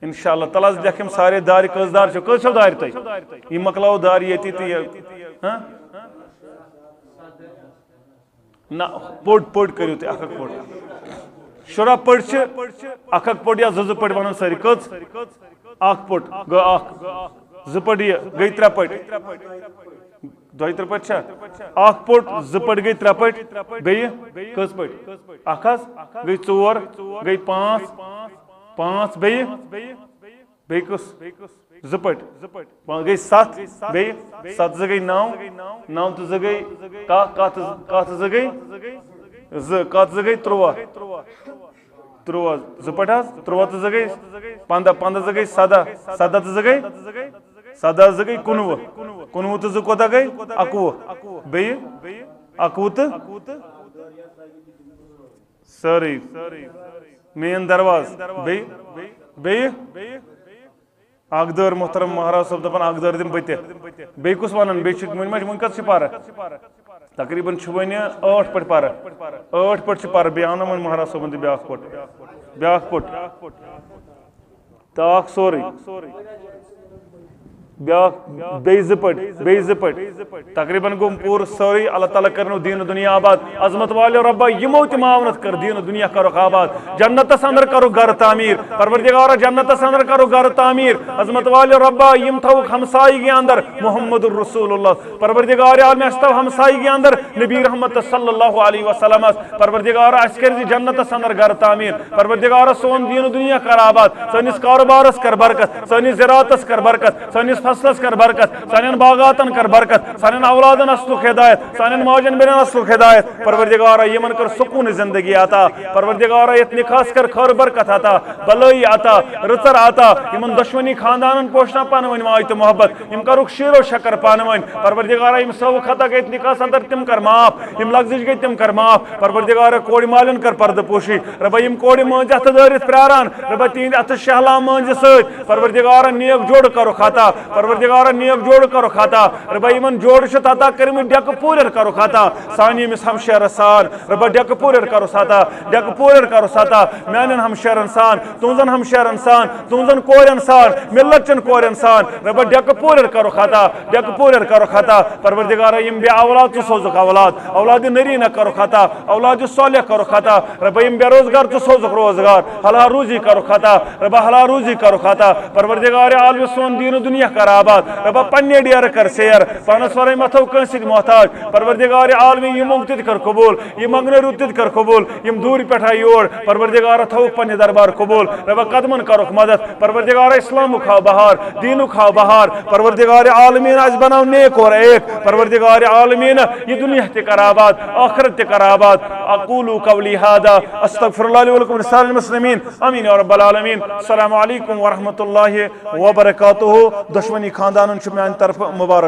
انشاءاللہ تلس لکھم سارے دار کس دار چھ کس دار تہ یہ مکلاو دار یتی تہ ہاں نہ پوٹ کریو تہ اکھ پوٹ شراہ پٹ چھ اکھ پٹ یا زز پٹ بنن ساری کس اکھ پٹ گو اکھ ز پٹ گئی 3 پٹ 2-3 پٹ چھ اکھ پٹ ز پٹ گئی 3 پٹ بیہ کس پٹ اکھس گئی 4 گئی 5 بیہ کس ز پٹ گئی 7 بیہ 7 ز گئی 9 تو ز گئی کت ز گئی کت ز گئی 13 ز پٹ 13 ز گئی 15 ز گئی 17 ز گئی 17 ز گئی 19 تو ز کوتا گئی 21 بیہ 21 ساری مین دروازہ بیہ اقدار محترم مہاراج صاحب دپان اقدار دم بتہ بیٚیہِ کُس ونان بیٚیہِ کت چھ پارہ تقریباً ون 8 پٹ پارہ 8 پٹ پارہ بیٚیہِ آو ون مہاراج صاحبن تہ بیاکھ پٹ تاکھ سورُے بیٚیہِ زٕ پٹ تقریباً گوٚو پوٗرٕ سورُے اللہ تعالیٰ کرنو دین دنیا آباد عظمت والو ربا یمو تہ معاونت کر دین دنیا کرو آباد جنتس اندر کرو گھر تعمیر پروردگارا جنتس اندر کرو گھر تعمیر عظمت والو ربا یم تھوک ہمسائیگی اندر محمد الرسول اللہ پروردگار عالم اس تھو ہمسائیگی اندر نبی رحمت صلی اللہ علیہ وسلم پروردگارا اس کر جنتس اندر گھر تعمیر پروردگارا سون دین دنیا کر آباد سنس کاروبارس کر برکت سنس زراعتس کر برکت سنس فصلس کر برکت سانن باغاتن کر برکت سانن اولادن اسلوک ہدایت سانن موجن بنن اسلوک ہدایت پروردگارا یمن کر سکون زندگی عطا پروردگارا یت نکاس کر خیر برکت عطا بلائی عطا رچر عطا یمن دشمنی خاندانن پوشنا پانون مایت محبت یم کرک شیر و شکر پانون پروردگارا یم سو خطا گیت نکاس اندر تم کر معاف یم لغزش گیت تم کر معاف پروردگارا کوڑی مالن کر پرد پوشی رب یم کوڑی مانج ات دارت پراران رب تین ات شہلا مانج سۭتۍ پروردگارا نیک جوڑ کرو خطا پروردگارا نیک جوڑ کرو خطا ربا یمن جوڑ چھ عطا کرم ڈیک پورر کرو خطا سانی مس ہمشیر سان ربا ڈیک پورر کرو خطا ڈیک پورر کرو خطا میانن ہمشیرن سان تونزن ہمشیرن سان تونزن کورن سان ملت چن کورن سان ربا ڈیک پورر کرو خطا ڈیک پورر کرو خطا پروردگارا یم بے اولاد تو سوزک اولاد نری نہ کرو خطا اولاد صالح کرو خطا ربا یم بے روزگار تو سوزک روزگار حلال روزی کرو خطا ربا حلال روزی کرو خطا پروردگار عالم سون دین دنیا کر آباد ربا پنہ ڈیر کر سیر پانس ورے متو کنس محتاج پروردگار عالمی یہ منگ تت کر قبول یہ منگنے رود تت کر قبول یم دور پٹھا یور پروردگار تھو پنہ دربار قبول ربا قدمن کرک مدد پروردگار اسلام کھاو بہار دین کھاو بہار پروردگار عالمین آج بناو نیک اور ایک پروردگار عالمین یہ دنیا تہ کر آباد آخرت تہ کر آباد اقول قولی هذا استغفر الله لي ولكم ولسائر المسلمين امين يا رب العالمين السلام علیکم ورحمۃ اللہ وبرکاتہ دشمنی خاندان میان طرف مبارک